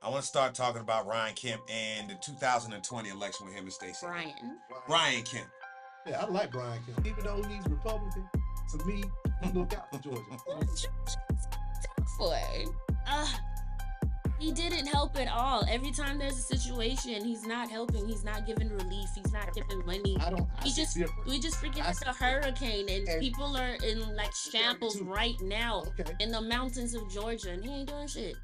I want to start talking about Ryan Kemp and the 2020 election with him and Stacey. Brian Kemp. Yeah, I like Brian Kemp. Even though he's Republican, to me, he look out for Georgia. For he didn't help at all. Every time there's a situation, he's not helping. He's not giving relief. He's not giving money. We just freaking had a hurricane and people are in like shambles right now in the mountains of Georgia, and he ain't doing shit.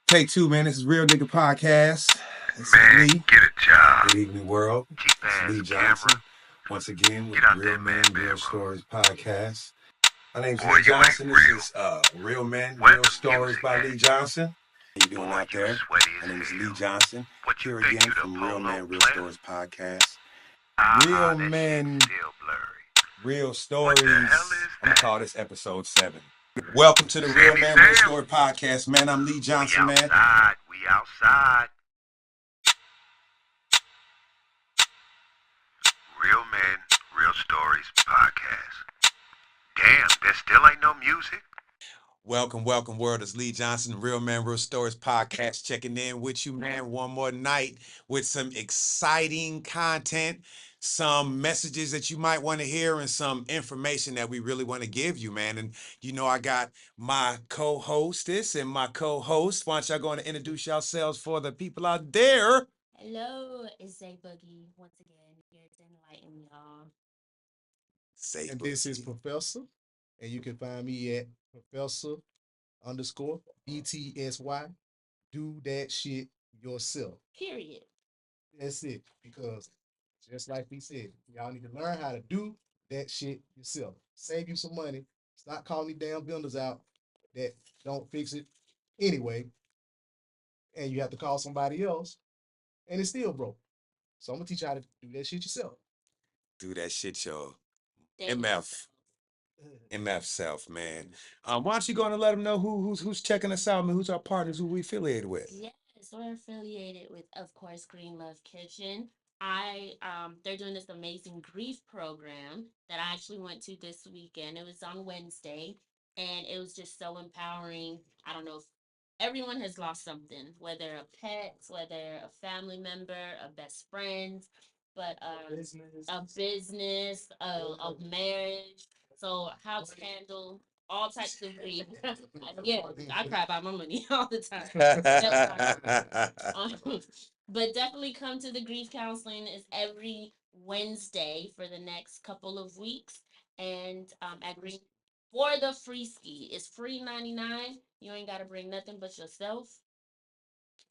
Take two, man. This is Real Nigga Podcast. This Man, is Lee. get a job. Good evening, world. Keep This that is Lee camera. Johnson. Once again with Get out Real that Men, man Real bedroom. Stories Podcast. My name's Boy, Lee you ain't Johnson. real. This is Real Men, Where Real the Stories music by at? Lee Johnson. How you doing Boy, out you there? sweaty My as name is hell. Lee Johnson. What you Here think again you the from Real polo Men, Real player? Stories Podcast. That Men, shit's still blurry. Real What Stories. the hell is I'm going that? to call this episode 7. Welcome to the Real Man, Real Story Podcast, man. I'm Lee Johnson, We man. outside. We outside. Real Men, Real Stories Podcast. Damn, there still ain't no music. Welcome, world. It's Lee Johnson, Real Man, Real Stories Podcast, checking in with you, man, one more night with some exciting content, some messages that you might want to hear, and some information that we really want to give you, man. And you know, I got my co-hostess and my co-host. Why don't y'all go and introduce yourselves for the people out there? Hello, it's Zay Boogie once again here to enlighten y'all. And this is Professor, and you can find me at Professor underscore BTSY. Do that shit yourself. Period. That's it. Because just like we said, y'all need to learn how to do that shit yourself. Save you some money. Stop calling these damn vendors out that don't fix it anyway. And you have to call somebody else, and it's still broke. So I'm gonna teach you how to do that shit yourself. Do that shit, yo. Damn MF. yourself. MF self, man. Why don't you go and let them know who's checking us out, man? Who's our partners? Who we affiliated with? Yes, we're affiliated with, of course, Green Love Kitchen. They're doing this amazing grief program that I actually went to this weekend. It was on Wednesday, and it was just so empowering. I don't know if everyone has lost something, whether a pet, whether a family member, a best friend, but a business, a marriage. So how to handle all types of grief. Yeah, I cry about my money all the time. But definitely come to the grief counseling. Is every Wednesday for the next couple of weeks, and at Green for the free ski. It's free 99. You ain't gotta bring nothing but yourself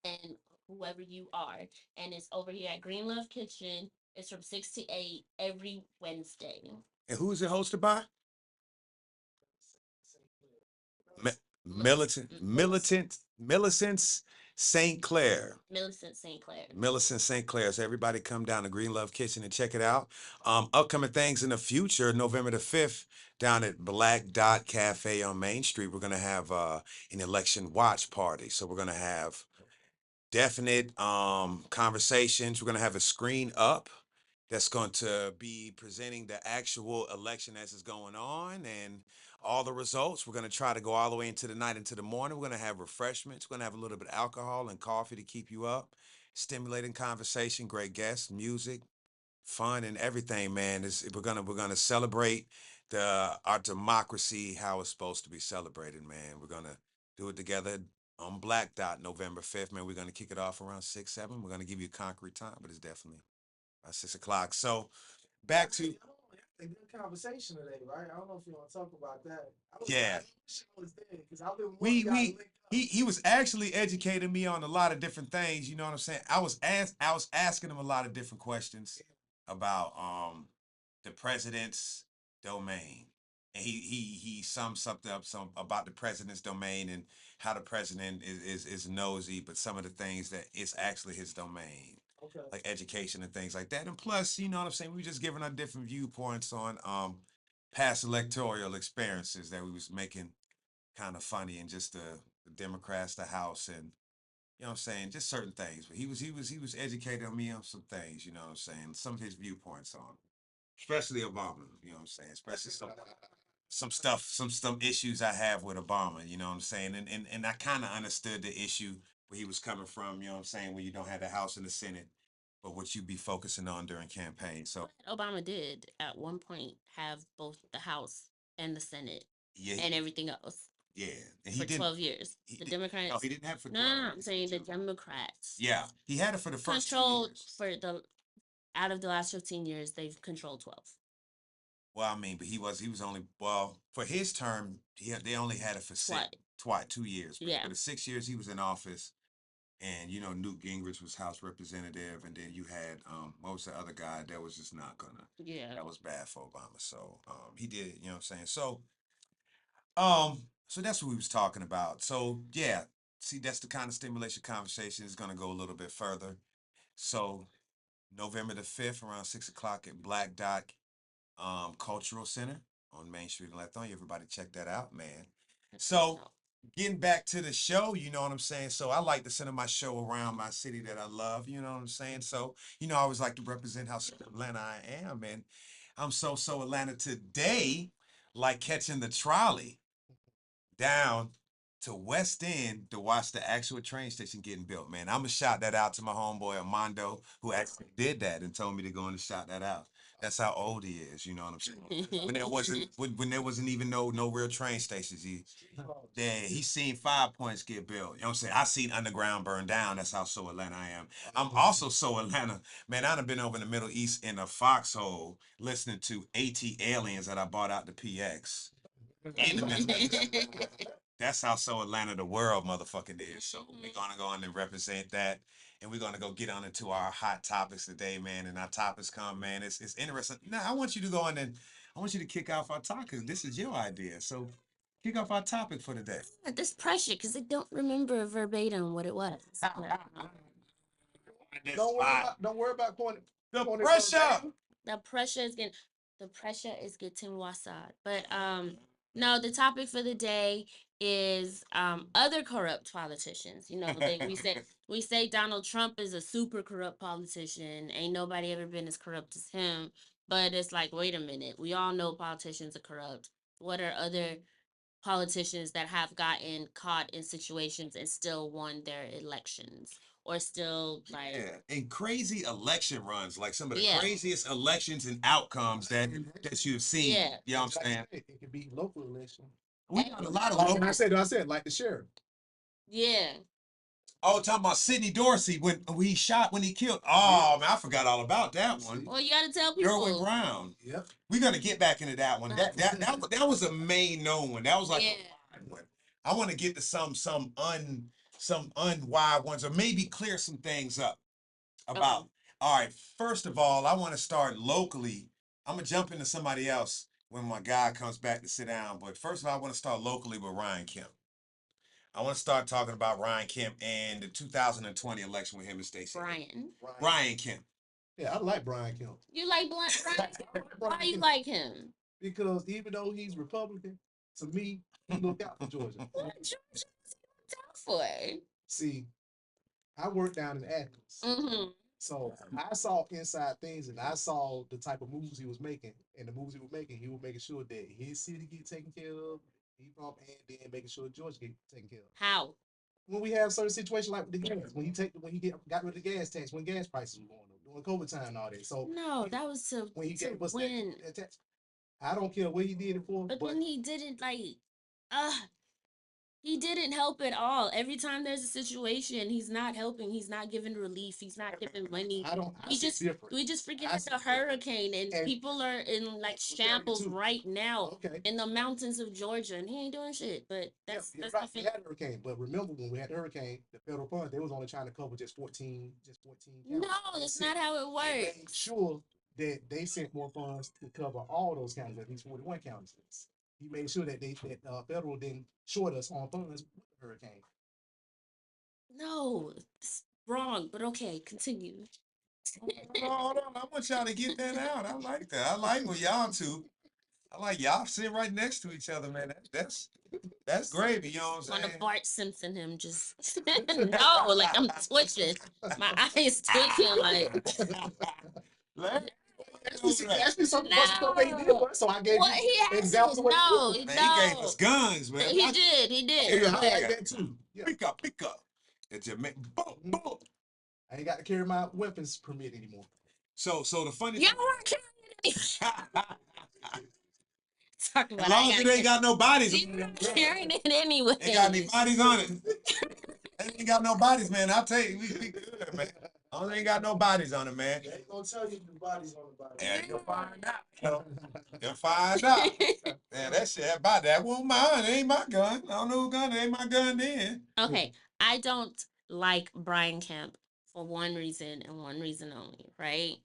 and whoever you are. And it's over here at Green Love Kitchen. It's from 6 to 8 every Wednesday. And who's it hosted by? Millicent St. Clair. Millicent St. Clair. Millicent St. Clair. So everybody come down to Green Love Kitchen and check it out. Upcoming things in the future, November the 5th, down at Black Dot Cafe on Main Street, we're going to have an election watch party. So we're going to have definite conversations. We're going to have a screen up that's going to be presenting the actual election as it's going on and all the results. We're going to try to go all the way into the night, into the morning. We're going to have refreshments. We're going to have a little bit of alcohol and coffee to keep you up. Stimulating conversation, great guests, music, fun, and everything, man. We're gonna celebrate our democracy how it's supposed to be celebrated, man. We're gonna do it together on Black Dot November 5th, man. We're gonna kick it off around 6, 7. We're gonna give you a concrete time, but it's definitely 6 o'clock. So back to A good conversation today, right? I don't know if you want to talk about that. yeah. Because I've been We he was actually educating me on a lot of different things. You know what I'm saying? I was asking him a lot of different questions about the president's domain, and he summed something up some about the president's domain and how the president is nosy, but some of the things that it's actually his domain. Okay. Like education and things like that. And plus, you know what I'm saying, we were just giving our different viewpoints on past electoral experiences that we was making kind of funny, and just the Democrats, the House, and you know what I'm saying, just certain things. But he was educating me on some things, you know what I'm saying, some of his viewpoints on, especially Obama, you know what I'm saying, especially some. some issues I have with Obama, you know what I'm saying? And I kind of understood the issue where he was coming from, you know what I'm saying, when you don't have the House and the Senate, but what you be focusing on during campaign. So Obama did at one point have both the House and the Senate yeah, and everything else yeah. And for he didn't 12 years. he The did, no, Democrats. he didn't have it for No, 12 no, no, I'm years. saying the Democrats Yeah, he had it for the first 2 controlled years. for the out of the last 15 years, they've controlled 12. Well, I mean, but he was only, well, for his term, they only had it for Twice. twice 2 years. But Yeah. for the 6 years he was in office, and Newt Gingrich was House Representative, and then you had what was the other guy that was just not gonna, Yeah. that was bad for Obama. So he did, you know what I'm saying? So that's what we was talking about. So yeah, see, that's the kind of stimulation conversation is gonna go a little bit further. So November the 5th around 6 o'clock at Black Dot Cultural Center on Main Street in Lithonia. Everybody check that out, man. So getting back to the show, you know what I'm saying? So I like to center my show around my city that I love, you know what I'm saying? So, I always like to represent how Atlanta I am. And I'm so Atlanta today, like catching the trolley down to West End to watch the actual train station getting built, man. I'm gonna shout that out to my homeboy Armando, who actually did that and told me to go and shout that out. That's how old he is, you know what I'm saying? When there wasn't even no real train stations. He seen 5 Points get built. You know what I'm saying? I seen Underground burn down. That's how so Atlanta I am. I'm also so Atlanta. Man, I'd have been over in the Middle East in a foxhole listening to AT Aliens that I bought out the PX. In the Middle East. That's how so Atlanta the world motherfucking is. So we're gonna go on and represent that. And we're gonna go get on into our hot topics today, man. And our topics come, man. It's interesting. Now I want you to go on and I want you to kick off our talk because this is your idea. So kick off our topic for today. This pressure because I don't remember verbatim what it was. Don't worry about pointing. The pointing pressure. verbatim. The pressure is getting wasad. But no, the topic for the day is other corrupt politicians. We say Donald Trump is a super corrupt politician. Ain't nobody ever been as corrupt as him. But it's like, wait a minute. We all know politicians are corrupt. What are other politicians that have gotten caught in situations and still won their elections or still like Yeah, and crazy election runs, like some of the Yeah. craziest elections and outcomes that you've seen. Yeah. You know what I'm saying? It could be local election. We got a lot of Like local. I said, like the sheriff. yeah. Oh, talking about Sidney Dorsey when he shot, when he killed. Oh man, I forgot all about that one. Well, you gotta tell Derwin people. Brown. Yep. We're gonna get back into that one. That was a main known one. That was like Yeah. a wide one. I want to get to some unwide ones, or maybe clear some things up about. All right, first of all, I want to start locally. I'm gonna jump into somebody else when my guy comes back to sit down. But first of all, I want to start locally with Ryan Kemp. I want to start talking about Ryan Kemp and the 2020 election with him and Stacey. Brian Kemp. Yeah, I like Brian Kemp. You like Brian? Why you like him? Because even though he's Republican, to me, he looked out for Georgia. What Georgia is he looked out for? See, I worked down in Athens. Mm-hmm. So I saw inside things and I saw the type of moves he was making. And the moves he was making sure that his city get taken care of, and then making sure Georgia get taken care of. How? When we have certain situations like with the gas, when he got rid of the gas tax, when gas prices were going up, during COVID time and all that. So No, that was to when he to gave us win. that tax, I don't care what he did it for, But but then he didn't he didn't help at all. Every time there's a situation, he's not helping. He's not giving relief. He's not giving money. I We see just different. we just forget I it's a see different. hurricane and And- people are in like too. shambles right now Okay. in the mountains of Georgia and he ain't doing shit. But that's You're that's right. the We thing. had a hurricane, but remember when we had the hurricane, the federal funds, they was only trying to cover just 14 No, counties. that's not how it They made works. sure that they sent more funds to cover all those counties, at least 41 counties. He made sure that federal didn't short us on funds with the hurricane. No, it's wrong. But okay, continue. Hold on. I want y'all to get that out. I like that. I like when y'all two. I like y'all sitting right next to each other, man. That's gravy. You know what I'm Want to saying? Bart Simpson him just no, like I'm twitching. My eyes twitching like Let Ask me something what stuff they did for, so I gave What you he examples of what no, he did. Man, he gave us guns, man. He did. Yeah, I But like that too. Yeah. Pick up. It's your man. Boom, boom. I ain't got to carry my weapons permit anymore. So the funny y'all thing, weren't carrying it. Talking as about long as it ain't got no bodies, you weren't carrying it anyway. ain't got any bodies on it. Ain't got no bodies, man. I'll tell you, we good, man. As long as ain't got no bodies on it, man. They ain't gonna tell you the bodies on the body. Yeah, you'll find out. You'll find out. Man, that shit, that wasn't mine. It ain't my gun. I don't know who gun. It ain't my gun then. Okay, I don't like Brian Kemp for one reason and one reason only, right?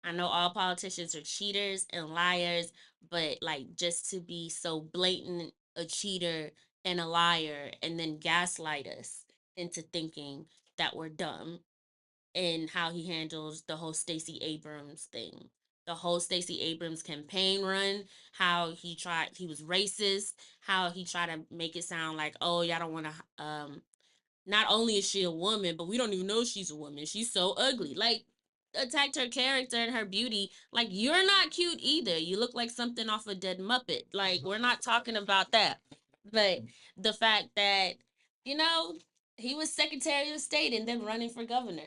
I know all politicians are cheaters and liars, but like just to be so blatant a cheater and a liar and then gaslight us into thinking that we're dumb and how he handles the whole Stacey Abrams thing. The whole Stacey Abrams campaign run, how he was racist, how he tried to make it sound like, oh, y'all don't want to not only is she a woman, but we don't even know she's a woman. She's so ugly. Like, attacked her character and her beauty. Like, you're not cute either. You look like something off a dead Muppet. Like, we're not talking about that. But the fact that, you know, he was Secretary of State and then running for governor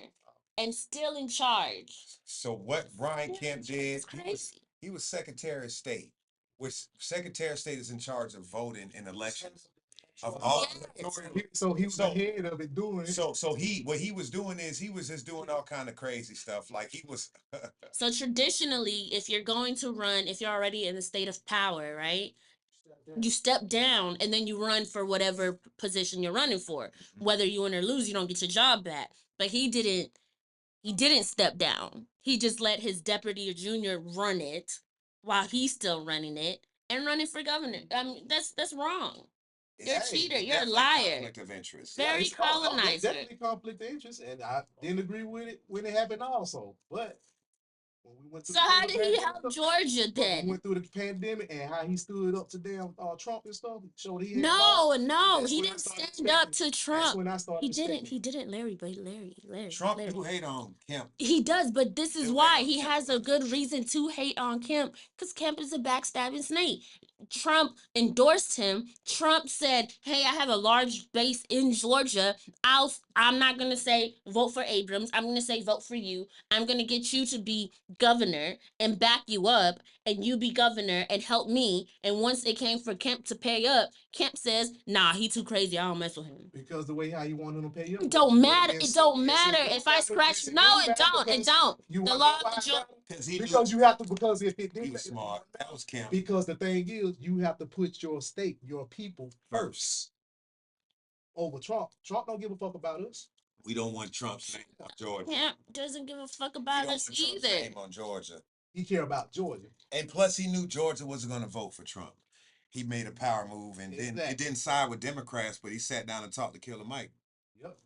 and still in charge. So what Brian Yeah, Kemp did, it's crazy. he was Secretary of State, which Secretary of State is in charge of voting in elections of all. Yes. So he was So- ahead of it doing it. So what he was doing is he was just doing all kind of crazy stuff. Like he was So traditionally, if you're going to run, if you're already in the state of power, right? You step down and then you run for whatever position you're running for. Whether you win or lose, you don't get your job back. But he didn't step down. He just let his deputy or junior run it while he's still running it and running for governor. I mean, that's wrong. You're a cheater. You're a definitely liar. conflict of interest. Very It's colonizer. definitely conflict of interest, and I didn't agree with it when it happened also. But when we went through So how did he help Georgia we then? went through the pandemic and how he stood up to damn Trump and stuff, showed he had No, balls. no, That's he when I didn't started stand up respecting to That's Trump. when I started He didn't. respecting He didn't, Larry. Trump Larry. do hate on Kemp. He does, but this is Still why hate on he Kemp. has a good reason to hate on Kemp, because Kemp is a backstabbing snake. Trump endorsed him. Trump said, "Hey, I have a large base in Georgia. I'm not gonna say vote for Abrams. I'm gonna say vote for you. I'm gonna get you to be governor and back you up, and you be governor and help me." And once it came for Kemp to pay up, Kemp says, "Nah, he too crazy. I don't mess with him." because the way how you wanted him to pay you. It don't matter. It don't matter if I scratch. No, it don't. It don't. You The want law to of the jungle. because you have to because if it He did was smart. That was Kemp because the thing is you have to put your state, your people first. over Trump. Trump don't give a fuck about us. We don't want Trump's name on Georgia. Kemp doesn't give a fuck We about don't us want Trump's either. name on Georgia. He care about Georgia. And plus, he knew Georgia wasn't going to vote for Trump. He made a power move, and then it Exactly. didn't side with Democrats, but he sat down and talked to Killer Mike. Yep.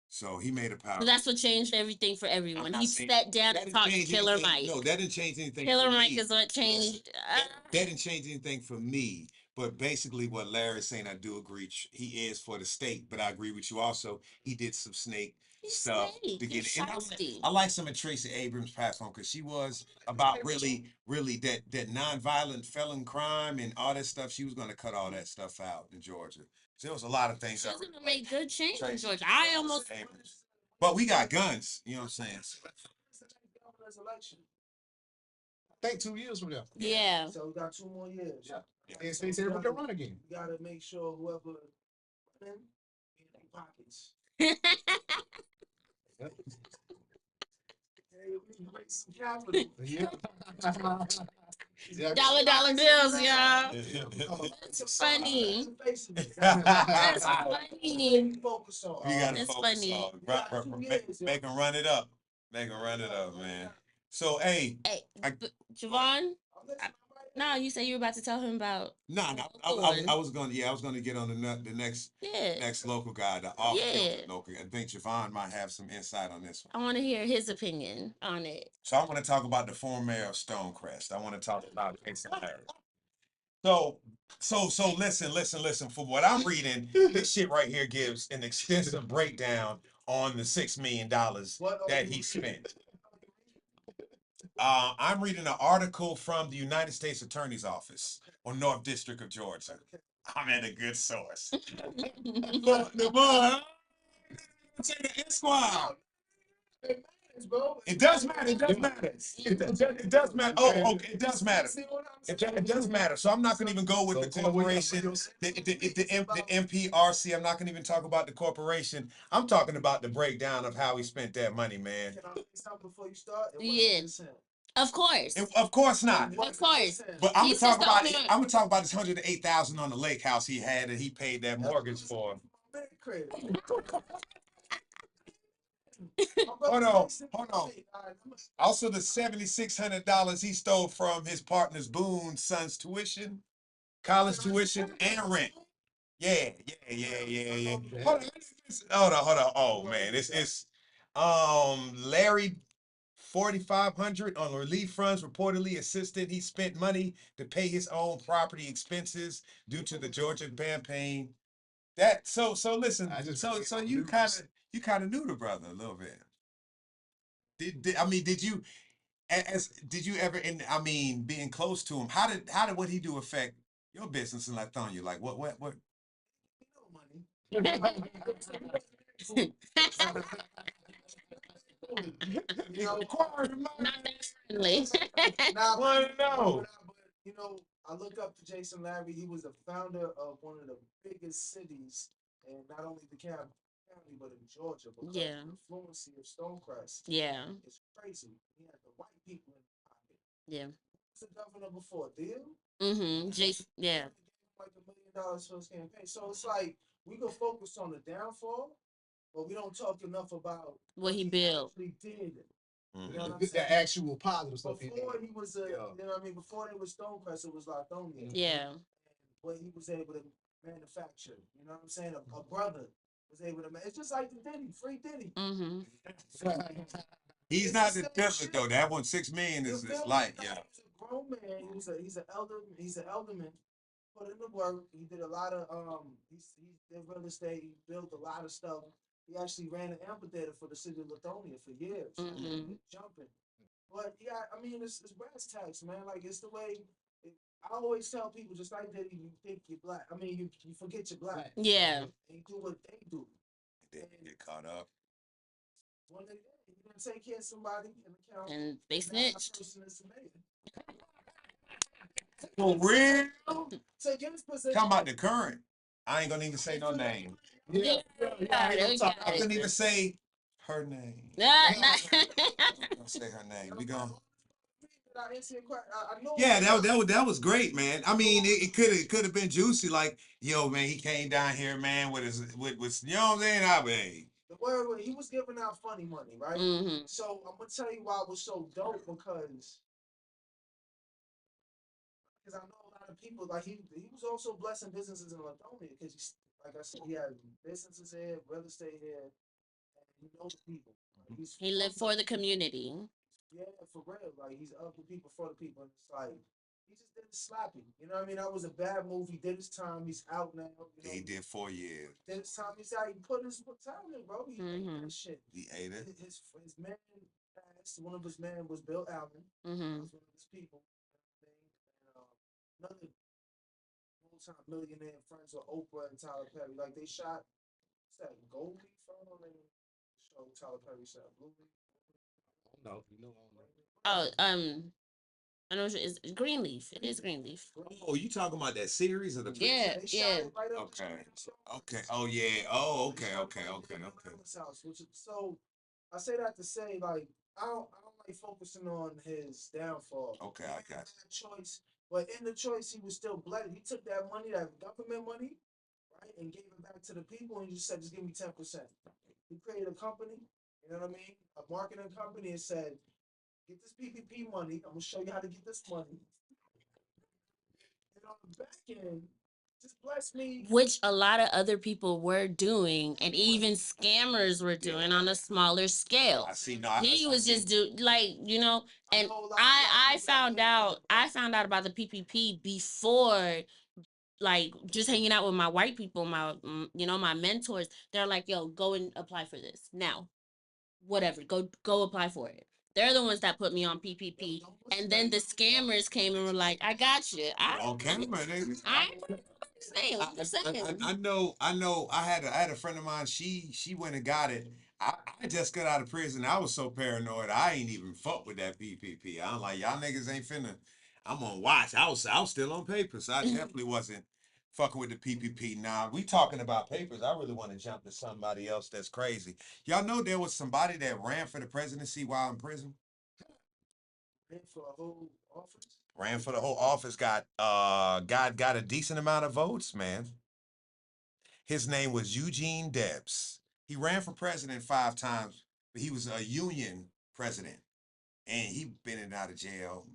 So he made a power. So that's what changed everything for everyone. not He saying- sat down That and didn't talked to change Killer anything- Mike. No, that didn't change anything. Killer for Mike me. is what changed. That didn't change anything for me. But basically, what Larry's saying, I do agree. He is for the state, but I agree with you also. He did some snake He's stuff snake. to get He's it. And shifty. I like some of Tracy Abrams' platform because she was about really that nonviolent felon crime and all that stuff. She was going to cut all that stuff out in Georgia. So there was a lot of things. She's gonna make good change in Tracy Georgia. I almost Abrams. But we got guns. You know what I'm saying? I think 2 years from now. yeah. So we got 2 more years. Yeah. And they said we can run again. You gotta make sure whoever running in their pockets. Yep. Hey, we can raise some capital. Yeah. Yeah. Dollar bills, y'all. It's funny. That's That's funny. Focus on. You gotta That's focus funny. on You got 2 years, make them run it up. Make them run it up, man. So hey, Hey, I- Javon. I'm listening. No, you said you were about to tell him about. no, I was gonna get on the next local guy, the off Yeah. local. I think Javon might have some insight on this one. I want to hear his opinion on it. So I want to talk about the former mayor of Stonecrest. I want to talk about Jason Larry. So listen. From what I'm reading, this shit right here gives an extensive breakdown on the $6 million What that are he you spent. I'm reading an article from the United States Attorney's Office on North District of Georgia. Okay. I'm at a good source. The boy, say the Esquire. It matters, bro. It does matter. It does matter. It does matter. Oh, okay. It does matter. See what I'm It does matter. So I'm not going to even go with So the tell me what you- corporation, the MPRC. I'm not going to even talk about the corporation. I'm talking about the breakdown of how he spent that money, man. Can I say something before you start? It wasn't Yeah. just him. Of course. Of course not. It wasn't course. just him. But I'm He's gonna talk just the about owner. I'm gonna talk about this $108,000 on the lake house he had that he paid that mortgage for. Man, crazy. Hold on. Also, the $7,600 he stole from his partner's Boone's son's tuition, college tuition, and rent. Yeah. Hold on. Oh man, it's Larry 4,500 on relief funds reportedly assisted. He spent money to pay his own property expenses due to the Georgia campaign. That so listen. I just So read on you news. kind of knew the brother a little bit. Did you did you ever, and I mean being close to him, how did what he do affect your business in Lithonia? Like what You know money. You know, Not that friendly. Nah, Wanna know. but you know, I look up to Jason Larry. He was the founder of one of the biggest cities in not only the county but in Georgia. Because Yeah. the fluency of Stonecrest Yeah. is crazy. He had the white people in the pocket. Yeah. He was the governor before Deal. Jason. Yeah. Like $1 million for his campaign. So it's like we go focus on the downfall, but we don't talk enough about What he built. actually did. Mhm. You know what I'm The saying? actual positive stuff he did. Before he was a, Yeah. you know what I mean? Before they was Stonecrest, it was Lithonia. Yeah. And what he was able to manufacture. You know what I'm saying? A brother was able to. It's just like the Diddy, free Diddy. He's It's not the the same builder shit. though. That one 6 million You is feel me? light, Like, yeah. He's a grown man. He's an elder. He's an elderman. Put in the work. He did a lot of he did real estate. He built a lot of stuff. He actually ran an amphitheater for the city of Lithonia for years. Jumping. But yeah, I mean it's brass tacks, man. Like it's the way I always tell people, just like that, you think you're black. I mean, you forget you're black. Yeah. And you do what they do. They get caught up. When they did, you didn't take care of somebody in the county. And they now that snitched. person is the mayor. For real? Take his position. Talking about the current. I ain't gonna even say no name. Yeah. Got it, we got I it. couldn't even say her name. Nah. Don't say her name. We gonna. I answer your question. I know. Yeah, that was great, man. I mean, it could have been juicy. Like, yo, man, he came down here, man, with his with you know what I'm saying? I mean, The word he was giving out funny money, right? So I'm gonna tell you why it was so dope because I know a lot of people like he was also blessing businesses in Lithonia because he's like I said he had businesses here, real estate here, and he knows people. Like, He lived for the community. Yeah, for real. Like he's of the people for the people. And it's like he just didn't slap him. You know what I mean? That was a bad move. He did his time. He's out now. You know? he did 4 years. Did his time. He's out. He put his time in, bro. He ate that shit. He ate it. His man passed. One of his men was Bill Allen. Was one of his people. And, another multi-millionaire friends with Oprah and Tyler Perry. Like they shot. What's that? Gold Leaf? I don't know the show Tyler Perry shot. Blue Leaf. No, you know. Oh, I know it's Greenleaf. It is Greenleaf. Oh, you talking about that series of the Yeah, They shot yeah. it right up Okay. the Okay. Oh yeah. Oh, okay. They shot Okay. it right Okay. in Okay. Grandma's house, so I say that to say like I don't like focusing on his downfall. Okay, He I made got a bad choice, but in the choice he was still blessed. He took that money, that government money, right, and gave it back to the people and just said, just give me 10%. He created a company, you know what I mean? A marketing company and said, get this PPP money. I'm gonna show you how to get this money. And on the back end, just bless me. Which a lot of other people were doing, and even scammers were doing on a smaller scale. I see. No, He was just and I know a lot of I people that found did out that. about the PPP before, like just hanging out with my white people, my mentors. They're like, yo, go and apply for this now, whatever, go apply for it. They're the ones that put me on PPP. And then the scammers came and were like, I got you. On camera, they. I ain't gonna say it. I'm just saying. I know. I had a friend of mine. She went and got it. I just got out of prison. I was so paranoid. I ain't even fuck with that PPP. I'm like, y'all niggas ain't finna. I'm on watch. I was still on papers. I definitely wasn't fucking with the PPP. Now we talking about papers. I really want to jump to somebody else that's crazy. Y'all know there was somebody that ran for the presidency while in prison. Ran for a whole office. Ran for the whole office. Got a decent amount of votes, man. His name was Eugene Debs. He ran for president 5 times, but he was a union president. And he been in and out of jail,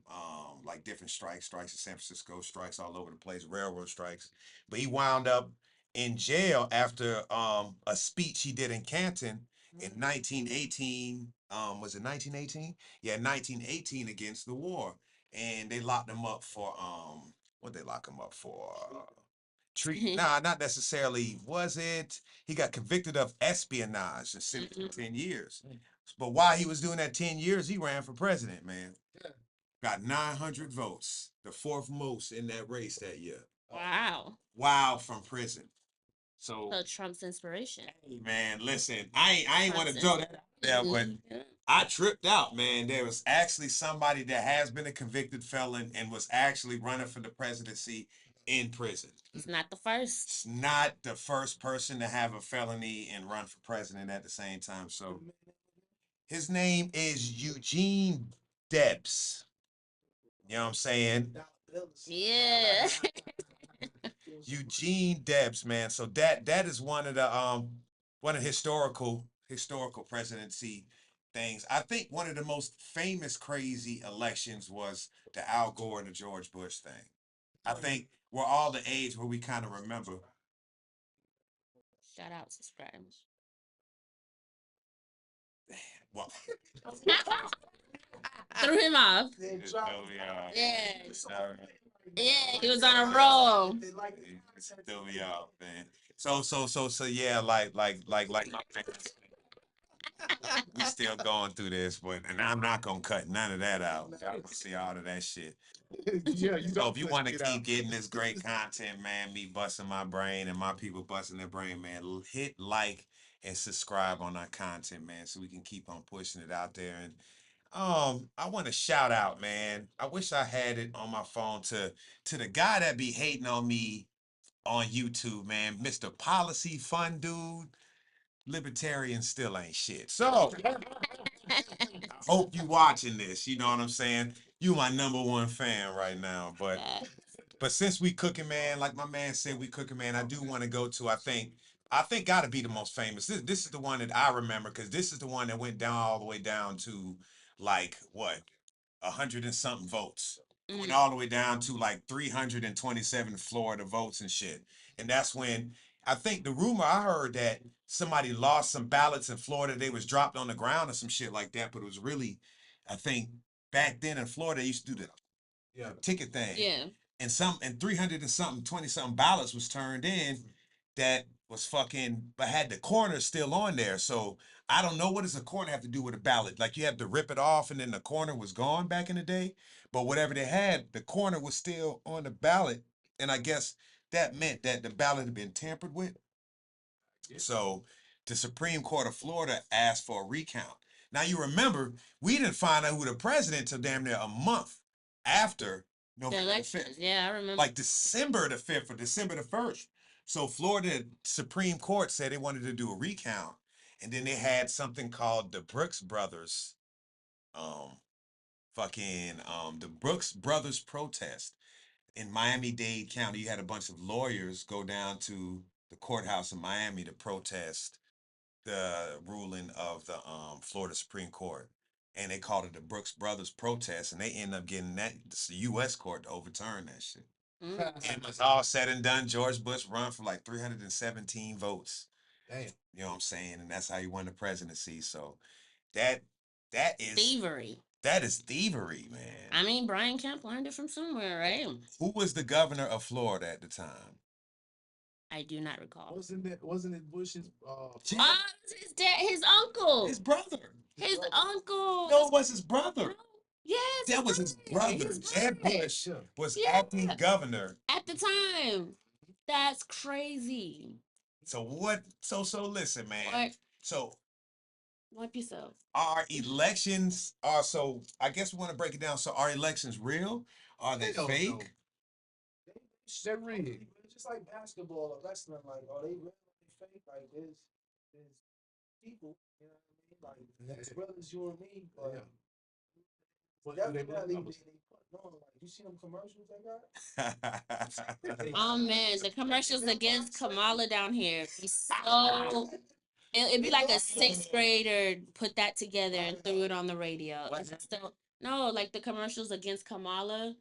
like different strikes in San Francisco, strikes all over the place, railroad strikes. But he wound up in jail after a speech he did in Canton in 1918. Was it 1918? Yeah, 1918 against the war. And they locked him up for what they lock him up for? Nah, not necessarily. Was it? He got convicted of espionage and sentenced to 10 years. But while he was doing that 10 years, he ran for president, man. Yeah. Got 900 votes, the fourth most in that race that year. Wow. Wow, from prison. So, So Trump's inspiration. hey, man, listen, I ain't want to throw that out there, but Yeah. I tripped out, man. There was actually somebody that has been a convicted felon and was actually running for the presidency in prison. He's not the first. It's not the first person to have a felony and run for president at the same time. So his name is Eugene Debs. You know what I'm saying? Yeah. Eugene Debs, man. So that is one of the historical presidency things. I think one of the most famous crazy elections was the Al Gore and the George Bush thing. I think we're all the age where we kind of remember. Shout out, subscribe. Well, Threw him off. They it's dropped- still, yeah, Yeah. it's all right. Yeah, he was on a roll. They like It's still, yeah, man. So yeah, like my man, we still going through this, but and I'm not gonna cut none of that out. Y'all can see all of that shit. Yeah, you So don't if you put want to it keep out. getting this great content, man, me busting my brain and my people busting their brain, man, hit like and subscribe on our content, man, so we can keep on pushing it out there. And I want to shout out, man. I wish I had it on my phone to the guy that be hating on me on YouTube, man, Mr. Policy Fun Dude. Libertarian still ain't shit. So hope you watching this. You know what I'm saying? You my number one fan right now. But since we cooking, man, like my man said, we cooking, man. I do want to go to. I think gotta be the most famous. This is the one that I remember because this is the one that went down all the way down to like what 100 and something votes. Went all the way down to like 327 Florida votes and shit. And that's when I think the rumor I heard that somebody lost some ballots in Florida. They was dropped on the ground or some shit like that. But it was really, I think back then in Florida, they used to do the Yeah. ticket thing. Yeah. And 300 and something, 20 something ballots was turned in that was fucking, but had the corner still on there. So I don't know what does a corner have to do with a ballot. Like you have to rip it off and then the corner was gone back in the day. But whatever they had, the corner was still on the ballot. And I guess that meant that the ballot had been tampered with. So the Supreme Court of Florida asked for a recount. Now you remember, we didn't find out who the president till damn near a month after The November the elections. 5th. Yeah, I remember. Like December the 5th or December the 1st. So Florida Supreme Court said they wanted to do a recount. And then they had something called the Brooks Brothers, the Brooks Brothers protest in Miami-Dade County. You had a bunch of lawyers go down to the courthouse in Miami to protest the ruling of the Florida Supreme Court. And they called it the Brooks Brothers protest, and they ended up getting the U.S. court to overturn that shit. Mm. And it was all said and done. George Bush run for like 317 votes. Damn. You know what I'm saying? And that's how he won the presidency. So that is Thievery. that is thievery, man. I mean, Brian Kemp learned it from somewhere, right? Who was the governor of Florida at the time? I do not recall. Wasn't it Bush's Oh, his dad, his uncle. His brother. His uncle. No, it was his brother. No. Yes. That was his brother. His Jeb brother. Bush was Yeah. acting governor. At the time. That's crazy. So what? So listen, man. What? So Wipe yourself. our elections are so. I guess we want to break it down. So are elections real? Are they Hell no. fake? They're rigged. It's just like basketball or wrestling. Like, are they real? Are they fake? Like, there's people. You know what I mean? Like, as well as you and me, but Yeah. What do they definitely they look put on. Like, you see them commercials they got? Oh man, the commercials against Kamala down here be so. It'd be like a sixth grader put that together and threw it on the radio. What? And so no, like the commercials against Kamala,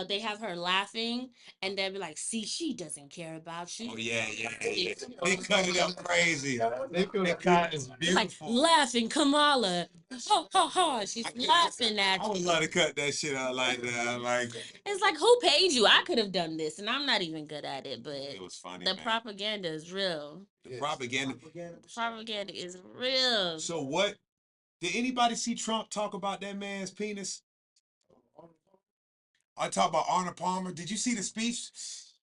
they have her laughing, and they'll be like, "See, she doesn't care about you." Oh yeah. They cut it up crazy. They feel They like cut it It's like beautiful. laughing Kamala, ha ha ha. She's laughing at I would you. love to cut that shit out like that. Like It's like, who paid you? I could have done this, and I'm not even good at it. But it was funny. the Man. propaganda is real. The Yes. propaganda. Propaganda is real. So what? Did anybody see Trump talk about that man's penis? I talk about Arnold Palmer. Did you see the speech?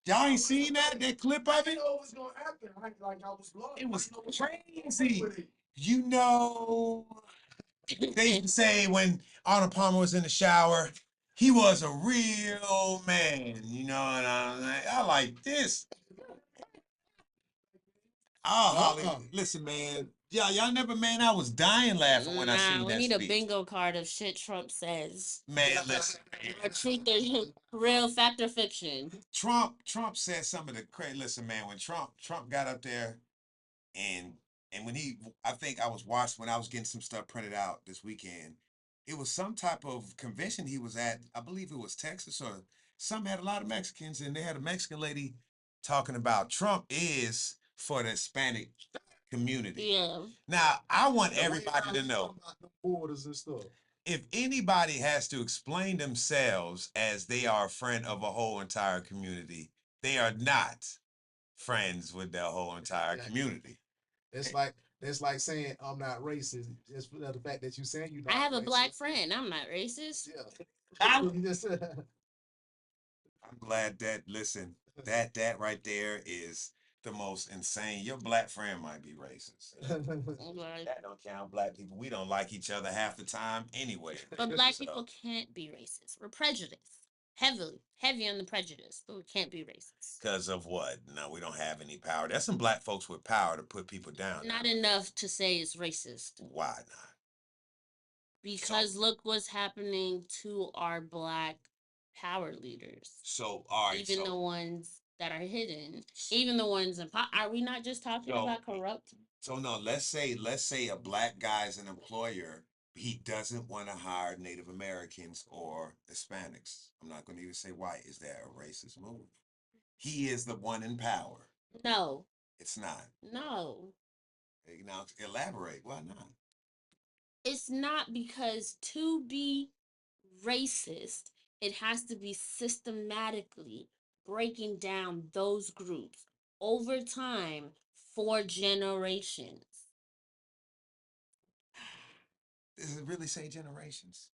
Y'all ain't seen that clip I of didn't it? know what was gonna happen. I was lost. It was I didn't know what was crazy. with it. You know, they used to say when Arnold Palmer was in the shower, he was a real man. You know, and I like this. Oh, Holly, listen, man. Y'all never, man. I was dying laughing when I seen Nah, we that need a speech. bingo card of shit Trump says. Man, listen. Or truth or real, fact or fiction. Trump said some of the crazy. Listen, man. When Trump got up there, and when I think I was watching when I was getting some stuff printed out this weekend. It was some type of convention he was at. I believe it was Texas or some had a lot of Mexicans, and they had a Mexican lady talking about Trump is for the Hispanic community. Yeah. Now, I want everybody to know about the borders and stuff. if anybody has to explain themselves as they are a friend of a whole entire community, they are not friends with their whole entire community. That's like saying I'm not racist just for the fact that you saying you. I have a black friend. I'm not racist. Yeah. I'm glad that listen, that right there is the most insane. Your black friend might be racist. But That don't count. Black people, we don't like each other half the time anyway. black So, people can't be racist. We're prejudiced. Heavy on the prejudice, but we can't be racist. Because of what? No, we don't have any power. There's some black folks with power to put people down. Not enough to say it's racist. Why not? Because look what's happening to our black power leaders. So, all right. Even the ones that are hidden, even the ones in are we not just talking No. about corrupt? So no, let's say a black guy is an employer. He doesn't want to hire Native Americans or Hispanics. I'm not going to even say white. Is that a racist move? He is the one in power. No. It's not. No. Now elaborate. Why not? It's not, because to be racist, it has to be systematically breaking down those groups over time for generations. Does it really say generations?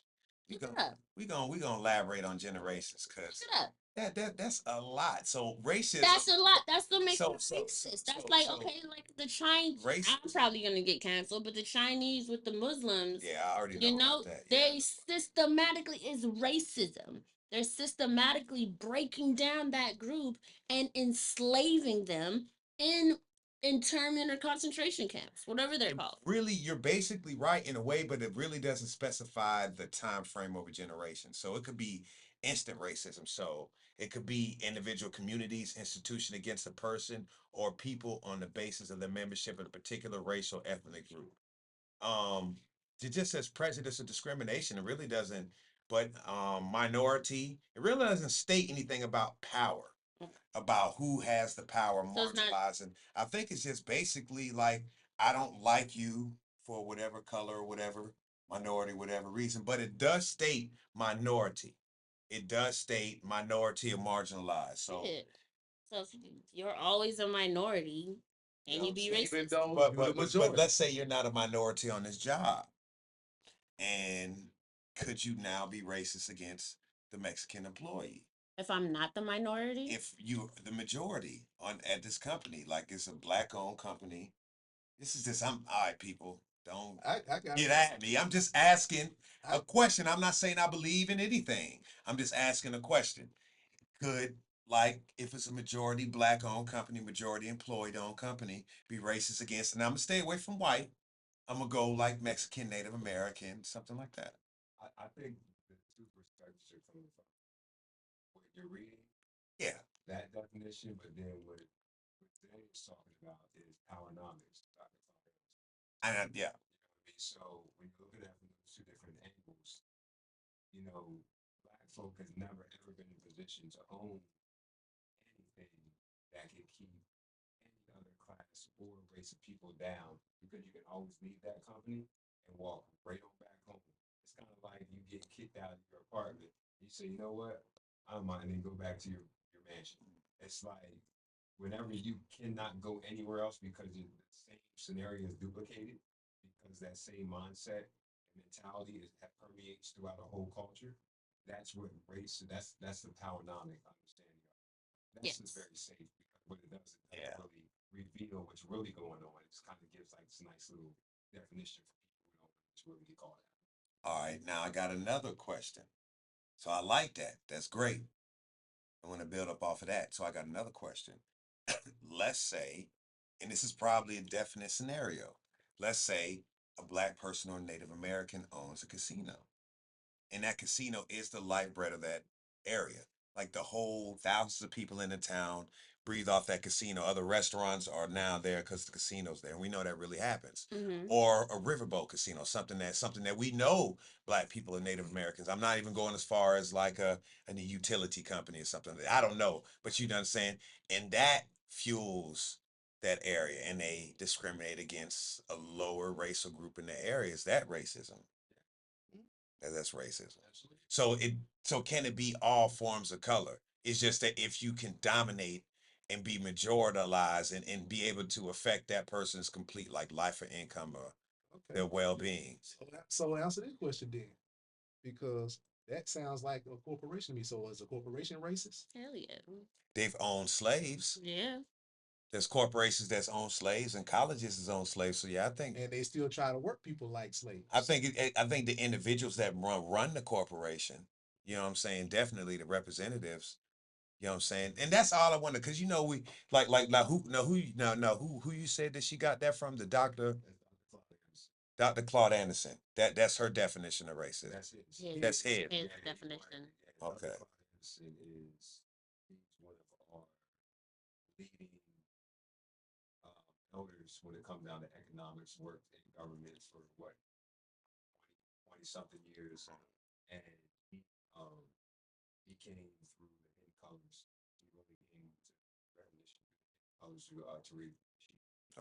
Look it up. We gonna elaborate on generations because Look it up. that's a lot. So racism. That's a lot. That's what makes So- it so- racist. so- That's like, so- okay, like the Chinese. Racist. I'm probably gonna get canceled, but the Chinese with the Muslims, Yeah, I already know you know, about that. they systematically is racism. They're systematically breaking down that group and enslaving them in internment or concentration camps, whatever they're called. Really, you're basically right in a way, but it really doesn't specify the time frame of a generation. So it could be instant racism. So it could be individual communities, institution against a person or people on the basis of their membership in a particular race or ethnic group. It just says prejudice or discrimination. It really doesn't, but minority, it really doesn't state anything about power, about who has the power So it's not- marginalizing. I think it's just basically like, I don't like you for whatever color or whatever minority, whatever reason, but it does state minority. It does state minority or marginalized. So, Shit. So if you're always a minority and you be Even racist. though but, you're but, the but majority. let's say you're not a minority on this job. And could you now be racist against the Mexican employee If I'm not the minority, if you're the majority on at this company? Like it's a black-owned company. This is just I'm all right, people. Don't I got get it. at me. I'm just asking I- a question. I'm not saying I believe in anything. I'm just asking a question. Could like if it's a majority black owned company, majority employee owned company, be racist against? And I'm gonna stay away from white. I'm gonna go like Mexican, Native American, something like that. I think the two perspectives are coming from what you're reading, Yeah, that definition, but then what Dave's talking about is powernomics. Dr. Clark. and yeah, You know what I mean? So when you're looking at it from those two different angles, you know, black folk has never ever been in position to own anything that can keep any other class or race of people down because you can always leave that company and walk right on back home. It's kind of like you get kicked out of your apartment. You say, you know what? I don't mind, and then go back to your mansion. It's like whenever you cannot go anywhere else because the same scenario is duplicated, because that same mindset and mentality that permeates throughout a whole culture. That's what race. That's the powernomic understanding of it. That's just yes. very safe because what it does, it yeah. doesn't really reveal what's really going on. It just kind of gives like this nice little definition for people who don't know what's really get called out. All right, now I got another question. So I like that. That's great. I want to build up off of that. So I got another question. Let's say, and this is probably a definite scenario. Let's say a black person or Native American owns a casino, and that casino is the lifeblood of that area. Like the whole thousands of people in the town breathe off that casino. Other restaurants are now there because the casino's there, and we know that really happens. Mm-hmm. Or a riverboat casino, something that we know black people and Native Americans. I'm not even going as far as like a utility company or something. I don't know, but you know what I'm saying. And that fuels that area, and they discriminate against a lower racial group in the area. Is that racism? That's racism. Absolutely. So can it be all forms of color? It's just that if you can dominate and be majoritized and be able to affect that person's complete like life or income or Okay. their well-being. So answer this question then, because that sounds like a corporation to me. So is a corporation racist? Hell yeah. They've owned slaves. Yeah. There's corporations that's own slaves and colleges is own slaves. So yeah, And they still try to work people like slaves. I think the individuals that run the corporation, you know what I'm saying, definitely the representatives. You know what I'm saying? And that's all I wonder, because you know we like who no who no no who you said that she got that from? The doctor That's Dr. Clark. Dr. Claude Anderson. That's her definition of racism. That's his. His, That's his. his Yeah, definition. yeah, Dr. Okay. Clark Anderson is he's one of our leading elders when it comes down to economics, worked in government for what 20 something years, and he um he came through the hidden colors. He really came to recognition through the hidden colors to read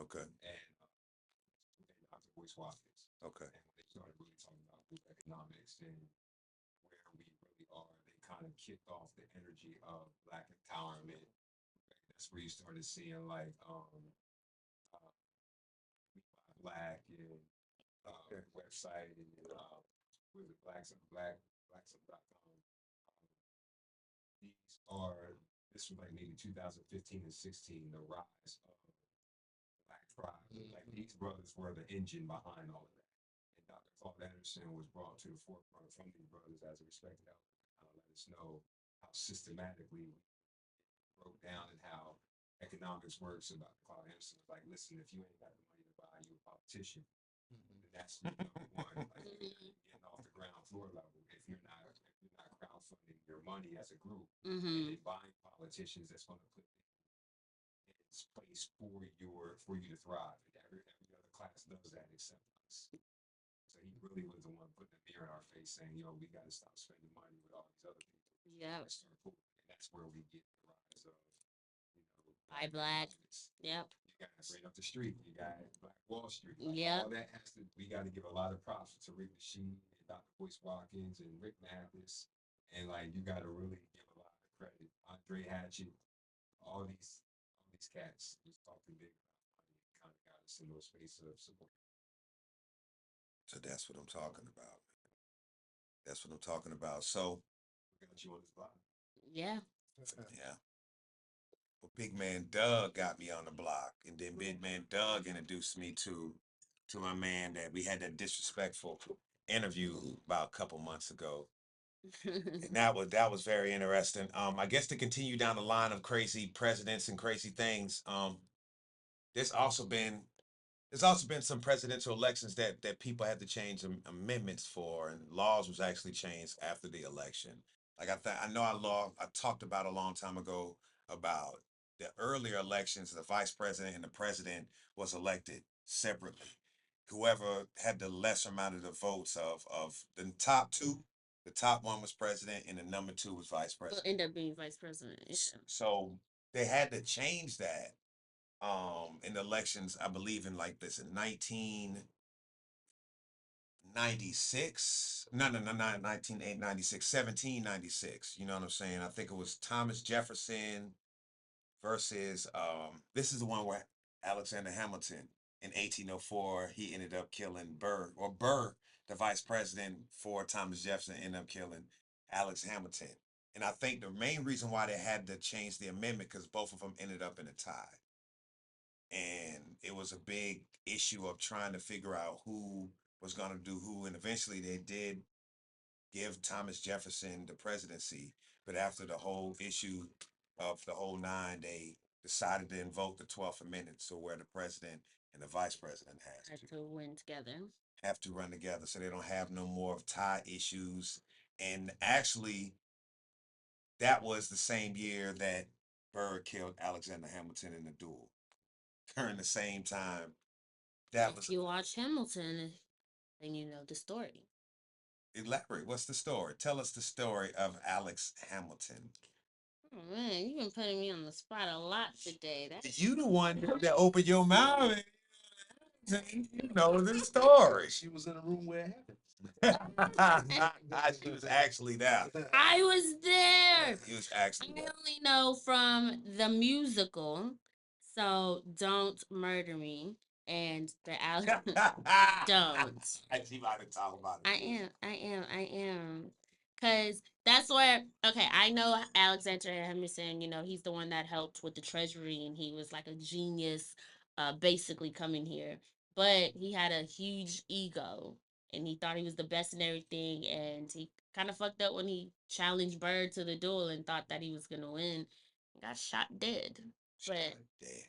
Okay. and Dr. Boyce Watkins. Okay. And when they started really talking about group economics and where we really are, they kind of kicked off the energy of black empowerment. That's where you started seeing like uh, We Buy Black and website and was it blacks.com. These are this was like maybe 2015 and 16, the rise of Black Pride. Like these brothers were the engine behind all of that. And Dr. Claude Anderson was brought to the forefront from these brothers as a respected elder to kind of let us know how systematically we broke down and how economics works. And Dr. Claude Anderson was like, listen, if you ain't got the money to buy you a politician, then that's number one. Like getting off the ground floor level. If you're not crowdfunding your money as a group Mm-hmm. and buying politicians that's going to put in its place for you to thrive. And every other class does that except us. So he really was the one putting the mirror in our face saying, yo, we got to stop spending money with all these other people. Yeah. Let's start pulling. And that's where we get the rise of, Buy Black. economics. Yep. You got right up the street. You got Black Wall Street. Like Yep. all that has to. We got to give a lot of props to Rick Nasheed and Dr. Boyce Watkins and Rick Mathis, and like you got to really give a lot of credit. Andre Hatchett, all these cats was talking big about money and kind of got us into a space of support. So that's what I'm talking about. That's what I'm talking about. So Got you on this block. Yeah. yeah. Well, Big Man Doug got me on the block, and then Big Man Doug introduced me to my man that we had that disrespectful interview about a couple months ago. And that was very interesting. I guess to continue down the line of crazy presidents and crazy things, there's also been there's also been some presidential elections that people had to change amendments for, and laws was actually changed after the election. Like I know I talked about a long time ago about the earlier elections, the vice president and the president was elected separately. Whoever had the lesser amount of the votes of the top two, the top one was president and the number two was vice Will president. end up being vice president. Yeah. So they had to change that in the elections, I believe in like this in 1996. No, not 1996, 1796. You know what I'm saying? I think it was Thomas Jefferson versus this is the one where Alexander Hamilton in 1804 he ended up killing Burr, or Burr, the vice president for Thomas Jefferson, ended up killing Alex Hamilton. And I think the main reason why they had to change the amendment because both of them ended up in a tie, and it was a big issue of trying to figure out who was going to do who, and eventually they did give Thomas Jefferson the presidency. But after the whole issue of the whole nine, they decided to invoke the 12th Amendment, so where the president and the vice president Had to win together. have to run together, so they don't have no more of tie issues. And actually, that was the same year that Burr killed Alexander Hamilton in the duel. During the same time, that If was you watch Hamilton, then you know the story. elaborate. What's the story? Tell us the story of Alex Hamilton. Oh man, you've been putting me on the spot a lot today. That's You the one that opened your mouth and you know the story. She was in a room where it She was actually there. happened. I was there. He was actually I there. only know from the musical, so don't murder me. And the Alex, don't. She might have talked about it. I am. Cause that's where okay, I know Alexander Hamilton, he's the one that helped with the treasury and he was like a genius, basically coming here. But he had a huge ego and he thought he was the best in everything and he kind of fucked up when he challenged Bird to the duel and thought that he was gonna win. Got shot dead. But Dead.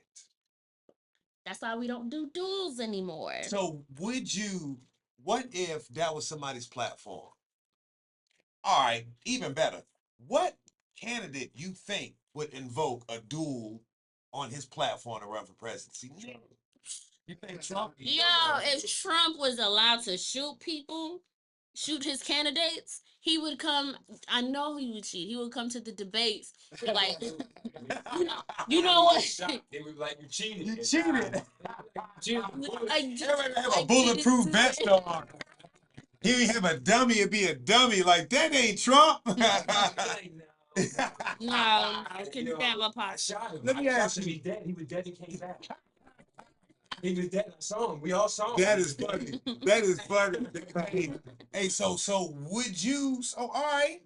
that's why we don't do duels anymore. So what if that was somebody's platform? All right, even better. What candidate you think would invoke a duel on his platform to run for presidency? You think Trump? Yo, if Trump was allowed to shoot people, shoot his candidates, he would come. I know he would cheat. He would come to the debates with like, you know what? They would be like, you cheated. You cheated. I Everybody have a bulletproof vest on. He would have a dummy, it'd be a dummy. Like, that ain't Trump. No, I can You know, grab a I pot. shot him. Let me I shot ask him. you. He dead. He was dead and came back. He was dead. I saw him. We all saw him. That is funny. That is funny. Hey, so would you? So all right,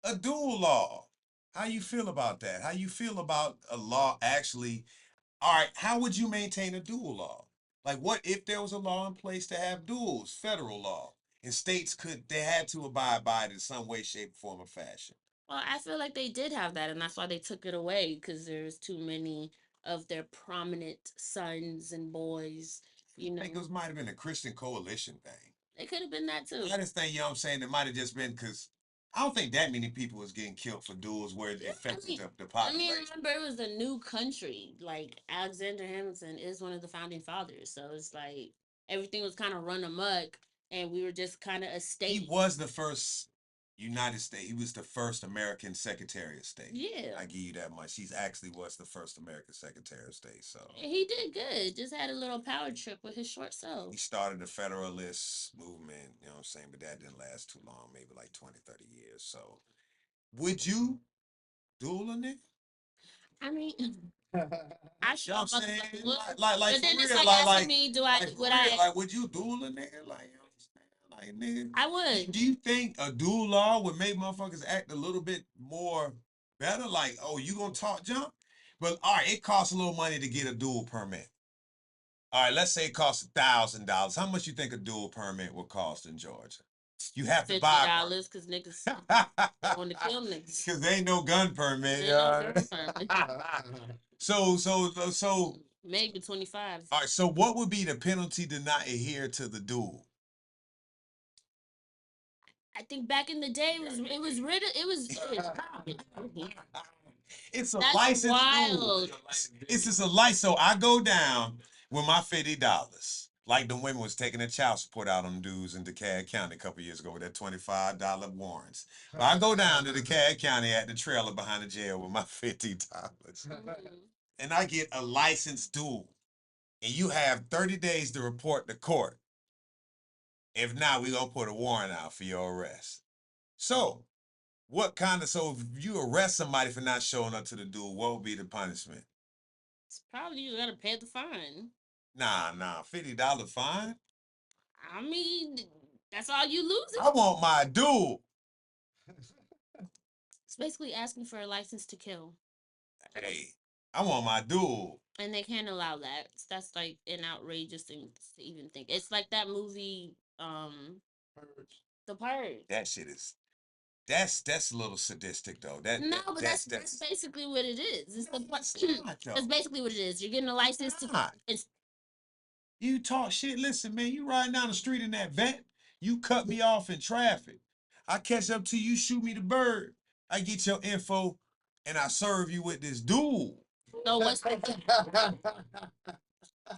a dual law. How you feel about that? How you feel about a law actually? All right, how would you maintain a dual law? Like, what if there was a law in place to have duels, federal law, and states they had to abide by it in some way, shape, form, or fashion? Well, I feel like they did have that, and that's why they took it away because there's too many of their prominent sons and boys. I think it might have been a Christian coalition thing. It could have been that too. I just think, you know what I'm saying, it might have just been because I don't think that many people was getting killed for duels where it affected the population. Remember, it was a new country. Like, Alexander Hamilton is one of the founding fathers. So it's like everything was kind of run amok, and we were just kind of a state. He was the first United States. He was the first American Secretary of State. Yeah. I give you that much. He actually was the first American Secretary of State. So He did good. Just had a little power trip with his short self. he started the Federalist movement, you know what I'm saying? But that didn't last too long, maybe like 20, 30 years. So would you duel a nigga? I mean, I You know sure what I'm motherfuckers saying? would. Like But for then it's real, like asking like, me, like, for would real, I? like, would you duel a nigga? Like, you know what I'm saying? Like, nigga, I would. do you think a dual law would make motherfuckers act a little bit more better? Like, oh, you gonna talk jump? But all right, it costs a little money to get a dual permit. All right, let's say it costs $1,000. How much you think a dual permit would cost in Georgia? You have to buy a $50 because niggas want to kill niggas. because there ain't no gun permit. Ain't no gun permit. So Maybe 25. all right, so what would be the penalty to not adhere to the duel? I think back in the day it was It's a that's license duel. wild. It's just a license. So I go down with my $50. Like the women was taking a child support out on dudes in DeKalb County a couple years ago with that $25 warrants. But I go down to DeKalb County at the trailer behind the jail with my $50. Mhm. And I get a licensed duel. And you have 30 days to report to court. If not, we're gonna put a warrant out for your arrest. So so if you arrest somebody for not showing up to the duel, what would be the punishment? It's probably you gotta pay the fine. Nah, $50 fine. I mean, that's all you losing. I want my duel. It's basically asking for a license to kill. Hey, I want my duel. And they can't allow that. That's like an outrageous thing to even think. It's like that movie, Purge. The Purge. That shit is that's a little sadistic though. No, but that's basically what it is. It's the that's basically what it is. You're getting a license to. It's You talk shit. Listen, man, you riding down the street in that vet, you cut me off in traffic. I catch up to you, shoot me the bird. I get your info, and I serve you with this duel. so what's the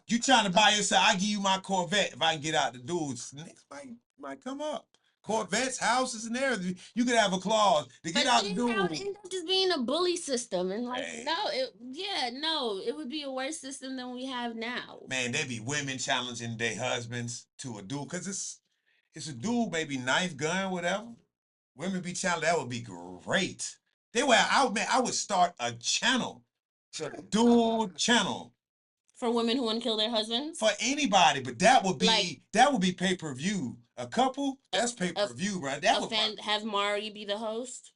You trying to buy yourself? I give you my Corvette if I can get out the duels. Niggas might come up. Corvettes, houses, and everything. You could have a clause to get out the it duel. end up just being a bully system, and like Hey. no, it would be a worse system than we have now. Man, there be women challenging their husbands to a duel because it's a duel, maybe knife, gun, whatever. Women be challenged. That would be great. I would start a channel, dual channel For women who want to kill their husbands, for anybody. But that would be Like- pay-per-view. A couple, that's pay-per-view, right? That would have Mari be the host.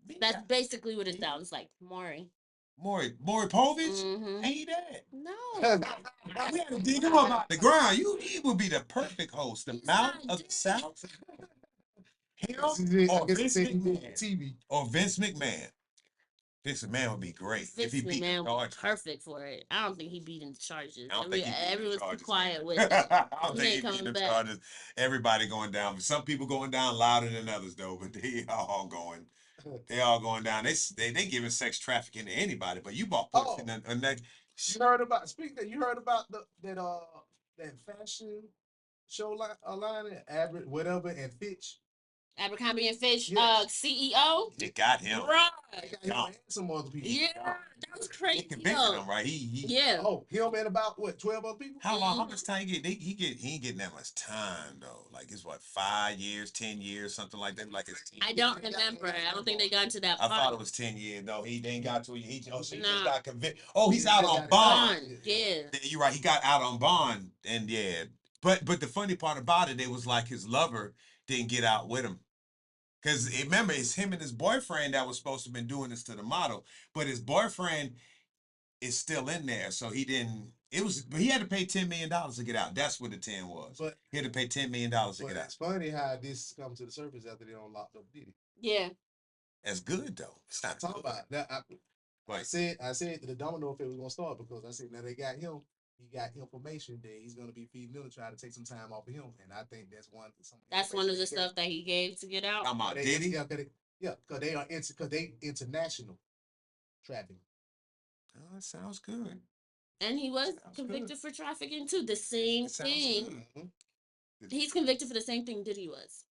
be That's basically what it sounds like, Mari. Maury Povich. Mhm. Ain't he dead? No, We had to dig him up out the ground. He would be the perfect host. The He's Mount not of the dead. South. Him I or guess Vince they can do McMahon. TV. Or Vince McMahon. Vince McMahon would be great if he beat the Man, charges. perfect for it. I don't think he beat in charges. I don't think he beat the Everyone's charges, quiet man. with it. I don't He think ain't he beat coming the back. charges. Everybody going down. Some people going down louder than others though, but they all going. They all going down. They giving sex trafficking to anybody, but you bought pussy and that. You heard about you heard about that fashion show line Average whatever and Fitch. Abercrombie and Fitch, Yes. CEO. They got him. Right. They got him and some other people. Yeah, that was They crazy. convicted though. him, right? He Yeah. Oh, him and about what 12 other people? How long? How much time he get? He ain't getting that much time though. Like it's what 5 years, 10 years, something like that. Like it's 10 I don't remember. I don't think they got to that I part. thought it was 10 years. No, he ain't got to. So he just Nah. got convicted. Oh, he's out on bond. Bond, yeah. Yeah, you're right. He got out on bond, and yeah. But the funny part about it was like his lover didn't get out with him. Because remember, it's him and his boyfriend that was supposed to have been doing this to the model, but his boyfriend is still in there, so he didn't. But he had to pay $10 million to get out. That's what the 10 was. But He had to pay $10 million to but get out. it's funny how this comes to the surface after they don't locked up Diddy. Yeah. That's good though. It's not Talk good. about that. I Right. said the domino effect was gonna start because I said now they got him. He got information that he's gonna be feeding them to try to take some time off of him, and I think that's one. That's one of the stuff that he gave to get out. Talking about They, Diddy. yeah, because they are international trafficking. Oh, that sounds good. And he was Sounds convicted good. for trafficking too. The same It sounds thing. good. He's convicted for the same thing Diddy was.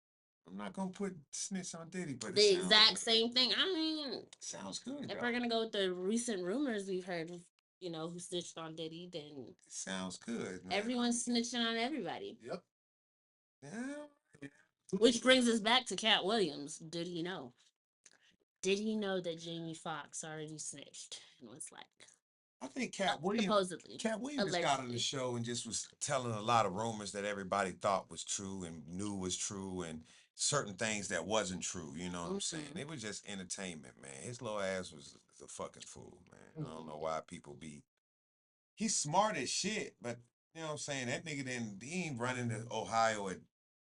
I'm not gonna put snitch on Diddy, but it The sounds exact good. same thing. I mean, Sounds good. if Though. we're gonna go with the recent rumors we've heard of, who snitched on Diddy, then It sounds good. Man. everyone's snitching on everybody. Yep. Yeah. Which brings us back to Cat Williams. Did he know? Did he know that Jamie Foxx already snitched and was like, I think Cat Williams. Supposedly. Cat Williams just got on the Allegedly. show and just was telling a lot of rumors that everybody thought was true and knew was true, and certain things that wasn't true. You know what I'm saying? Mhm. It was just is man. His little ass was a fucking fool, man. I don't know why people be. He's smart as shit, but you know what I'm saying? That nigga he ain't running to Ohio at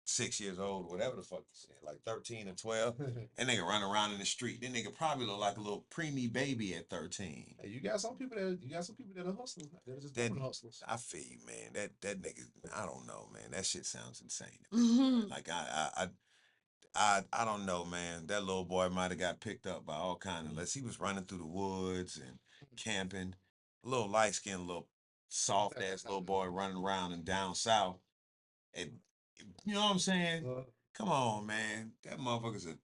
6 years old, or whatever the fuck he said, like 13 or 12. That nigga running around in the street. That nigga probably look like a little preemie baby at 13. Hey, you got some people that are hustlers. They're just That born hustlers. I feel you, man. That nigga, I don't know, man. That shit sounds insane. Mhm. Like I don't know, man. That little boy might have got picked up by all kind of. Unless he was running through the woods and camping. A little light skinned, little soft ass little boy running around and down south. And you know what I'm saying? Uh, Come on, man. That motherfucker's a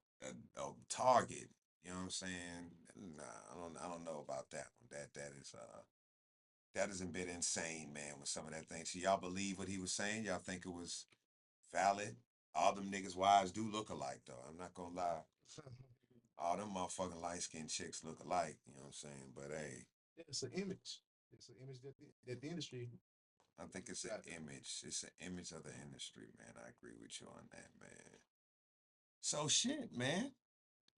target. You know what I'm saying? Nah, I don't know about that one. That is a bit insane, man, with some of that thing. So y'all believe what he was saying? Y'all think it was valid? All them niggas' wives do look alike, though. I'm not gonna lie. All them motherfucking light skinned chicks look alike. You know what I'm saying? But hey, it's an image. It's an image that the industry. I think it's an image. It's an image of the industry, man. I agree with you on that, man. So shit, man.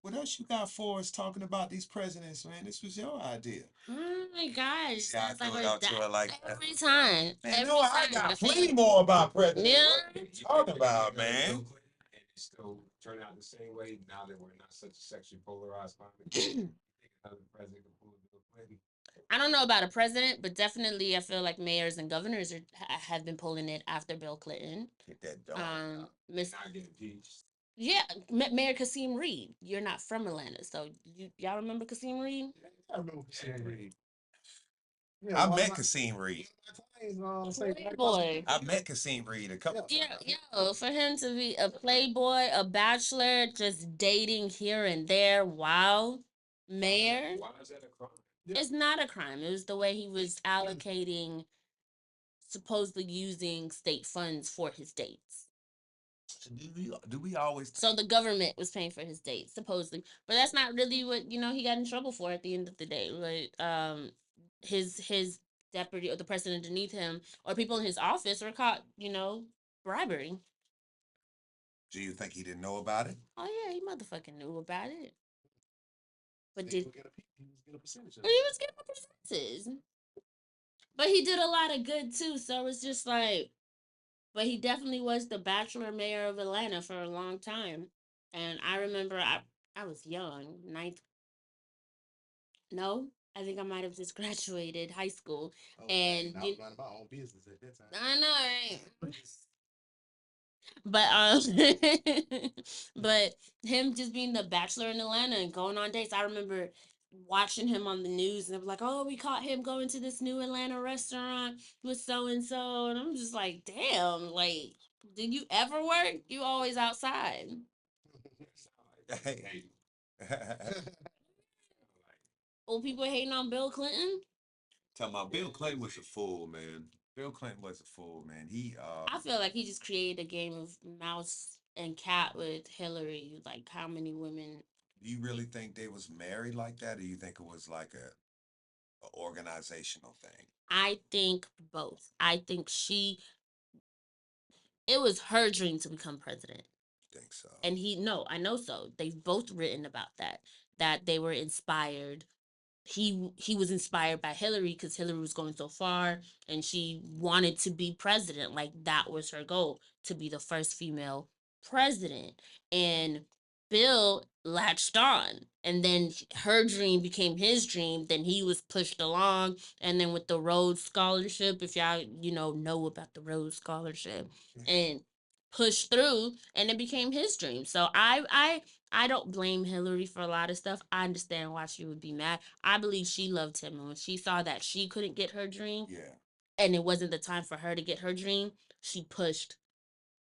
What else you got for us talking about these presidents, man? This was your idea. Oh my gosh. See how I Sounds like throw it we're out to her like that? every time. Man, Every no, I time. got plenty more about presidents. Yeah. What are you talking about, Bill man? Clinton, and it still turn out the same way now that we're not such a sexually polarized climate. You think another president can pull Bill Clinton? I don't know about a president, but definitely I feel like mayors and governors have been pulling it after Bill Clinton. Get that dog. Miss Not getting impeached. Yeah, Mayor Kasim Reed. You're not from Atlanta, so y'all remember Kasim Reed? I remember Kasim Reed. Yeah, I one of met my- Kasim Reed. say Playboy. I met Kasim Reed a couple Yeah. times. Yo, for him to be a playboy, a bachelor, just dating here and there, wow, mayor. Why is that a crime? It's not a crime. It was the way he was allocating, supposedly using state funds for his dates. So do we always So the government was paying for his dates, supposedly, but that's not really what he got in trouble for at the end of the day. But his deputy or the person underneath him or people in his office were caught, bribery. do you think he didn't know about it? Oh yeah, he motherfucking knew about it. But He did was getting a percentage of he it. was getting a percentage? But he did a lot of good too. So it's just like, but he definitely was the bachelor mayor of Atlanta for a long time. And I remember I was young, ninth. No, I think I might have just graduated high school. Oh, And dang, I was minding my own business at that time. I know, right? But but him just being the bachelor in Atlanta and going on dates. I remember watching him on the news and they were like, "Oh, we caught him going to this new Atlanta restaurant with so and so," and I'm just like, "Damn! Like, did you ever work? You always outside." Hey. Old people hating on Bill Clinton. Talking about Bill Clinton was a fool, man. Bill Clinton was a fool, man. I feel like he just created a game of mouse and cat with Hillary. Like, how many women? Do you really think they was married like that, or you think it was like a organizational thing? I think both. I think it was her dream to become president. Think so? And no, I know so. They've both written about that they were inspired. He was inspired by Hillary because Hillary was going so far and she wanted to be president. Like that was her goal, to be the first female president. And Bill latched on. And then her dream became his dream. Then he was pushed along. And then with the Rhodes Scholarship, if y'all, know about the Rhodes Scholarship, and pushed through and it became his dream. So I don't blame Hillary for a lot of stuff. I understand why she would be mad. I believe she loved him, and when she saw that she couldn't get her dream Yeah. and it wasn't the time for her to get her dream, she pushed.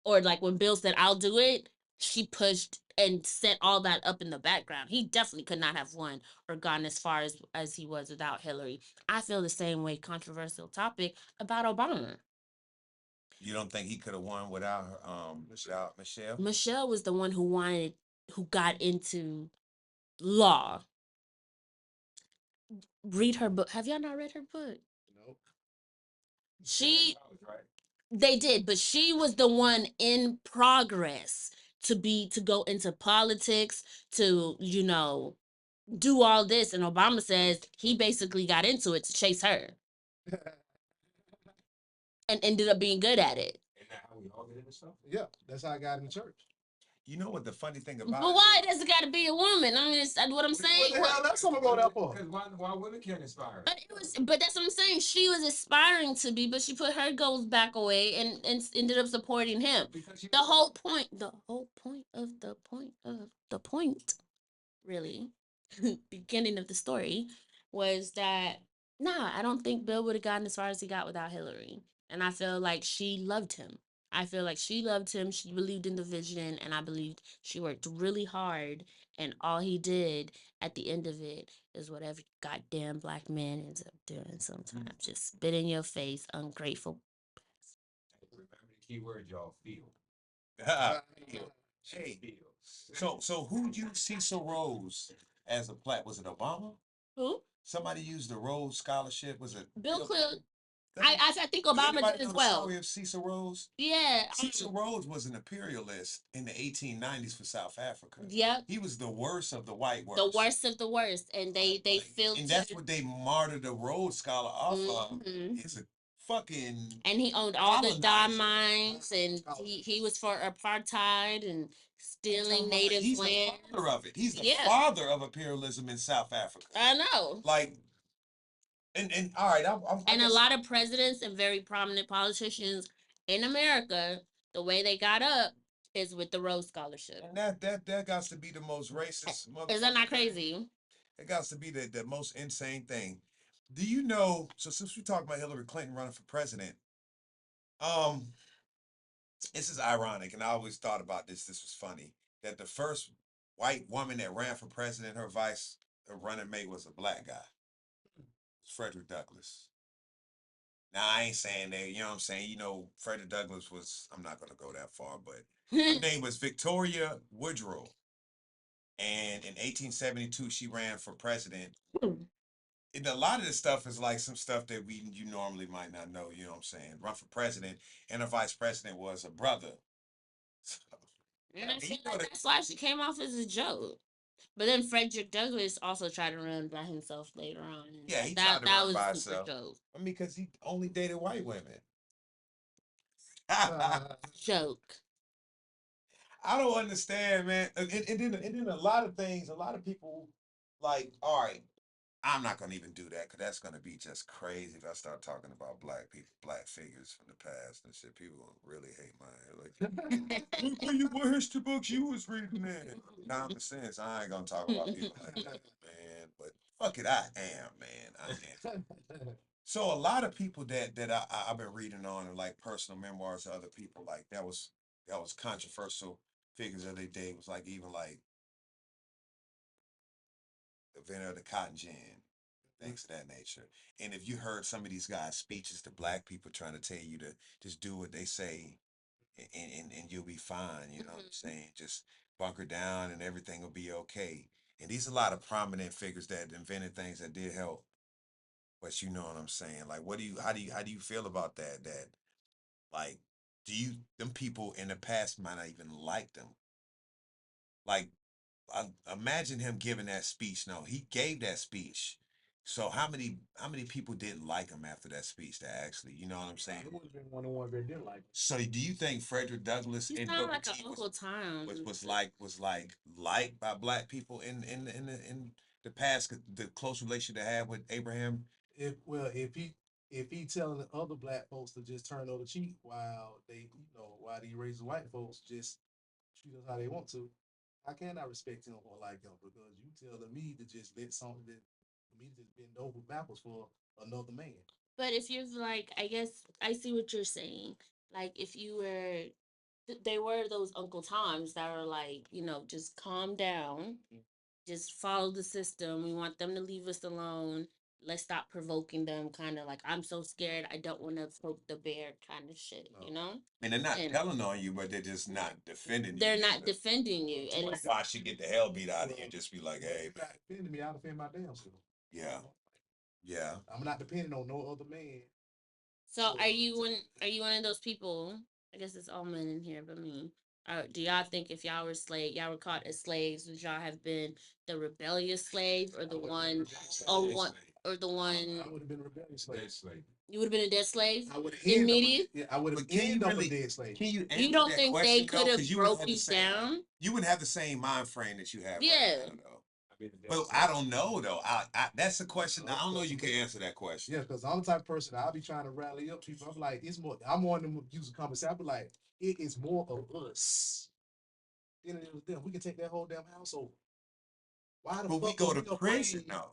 Or like when Bill said, "I'll do it," she pushed and set all that up in the background. He definitely could not have won or gone as far as he was without Hillary. I feel the same way, controversial topic, about Obama. You don't think he could have won without her, without Michelle? Michelle was the one who got into law. Read her book. Have y'all not read her book? Nope. She College, right? They did, but she was the one in progress to go into politics, to do all this, and Obama says he basically got into it to chase her and ended up being good at it. Isn't that how we all get into stuff? Yeah, that's how I got in the church. You know what the funny thing But about why it does it got to be a woman? I mean, that's what I'm saying. What the hell else I'm gonna go there for? Because why women can't inspire? But that's what I'm saying. She was aspiring to be, but she put her goals back away and ended up supporting him. Because she The whole point of the point, really, beginning of the story, was that nah, I don't think Bill would have gotten as far as he got without Hillary. And I feel like she loved him. I feel like she loved him. She believed in the vision, and I believed she worked really hard. And all he did at the end of it is what every goddamn black man ends up doing sometimes. Just spit in your face, ungrateful. remember the key word, y'all. Feel. Hey, Feel. so who used Cecil Rose as a plat? Was it Obama? Who? Somebody used the Rhodes Scholarship. Was it Bill Clinton. Doesn't- I think does Obama anybody did know as the well. story of Cecil Rhodes? Yeah. Cecil Rhodes was an imperialist in the 1890s for South Africa. Yep. He was the worst of the white The worst. worst of the worst, and they filtered. And that's what they martyred the Rhodes Scholar off of. Mhm. It's a fucking And he owned all the dye colonizer. mines, and he was for apartheid and stealing native He's the land. father of it. He's the Yeah. father of imperialism in South Africa. I know. Like, and all right, I And a guess- lot of presidents and very prominent politicians in America, the way they got up is with the Rhodes Scholarship. and that got to be the most racist. Is that not motherfucking thing. crazy? It got to be the most insane thing. Do you know? So since we talked about Hillary Clinton running for president, this is ironic, and I always thought about this. This was funny that the first white woman that ran for president, her running mate was a black guy. It's Frederick Douglass. Now I ain't saying that, you know what I'm saying? You know, Frederick Douglass was, I'm not gonna go that far, but her name was Victoria Woodrow. And in 1872, she ran for president. And a lot of this stuff is like some stuff that you normally might not know, you know what I'm saying? Run for president, and her vice president was a brother. So, And I you feel know like that- that's why she came off as a joke. But then Frederick Douglass also tried to run by himself later on. and Yeah, he that tried to run was by a super himself. joke. I mean, because he only dated white women. Joke. I don't understand, man. And then a lot of things, a lot of people like, all right, I'm not gonna even do that because that's gonna be just crazy if I start talking about black people, black figures from the past and shit. People gonna really hate my like, what history books you was reading in? Common sense. I ain't gonna talk about people like that, man. But fuck it, I am, man. I am. So a lot of people that I've been reading on and like personal memoirs of other people, like that was controversial figures of their day, was like even like the inventor of the cotton gin, things of that nature. And if you heard some of these guys' speeches to black people trying to tell you to just do what they say and you'll be fine, you know what I'm saying? Just bunker down and everything will be okay. And these are a lot of prominent figures that invented things that did help. But you know what I'm saying? Like how do you feel about that? That like them people in the past might not even like them. Like imagine him giving that speech. No, he gave that speech. So how many people didn't like him after that speech? That actually, you know what I'm saying? It would have been one of the ones that didn't like him. So do you think Frederick Douglass He and sounded Booker like an T Uncle Tom. was like liked by black people in the past? The close relation they had with Abraham. If he telling the other black folks to just turn the other cheek while while these racist white folks just treat us how they want to, how can I respect him or like him? Because you telling me to just let something that for me to just bend over backwards for another man. But if you're like, I guess I see what you're saying. Like if you were, they were those Uncle Toms that are like, just calm down, just follow the system. We want them to leave us alone. Let's stop provoking them. Kind of like, I'm so scared. I don't want to poke the bear kind of shit, No. And they're not And- telling on you, but they're just not defending you. They're not either. defending you. And Like, why should get the hell beat out of you and just be like, hey, If you defended me, I'd defend my damn self. Yeah. Yeah. I'm not depending on no other man. So are you one of those people? I guess it's all men in here but me. Do y'all think if y'all were caught as slaves, would y'all have been the rebellious slave or the one, or Dead one, slave. or the one I would have been a rebellious slave. Dead slave. you would have been a dead slave? I would have Immediate? Yeah, I would have But can you ended up a really dead slave. can you You answer don't that think they question could though? have Because you would broke have the you same down? you wouldn't have the same mind frame that you have right Yeah. now though. I mean, a dead But slave. I don't know though. I that's a question. I don't know Because you can answer that question. Yeah, because I'm the type of person I'll be trying to rally up people. I'm like, it's more. I'm one of them use a common sense. I be like, it is more of us than it is them. We can take that whole damn house over. Why the But we fuck go are to we prison afraid? though.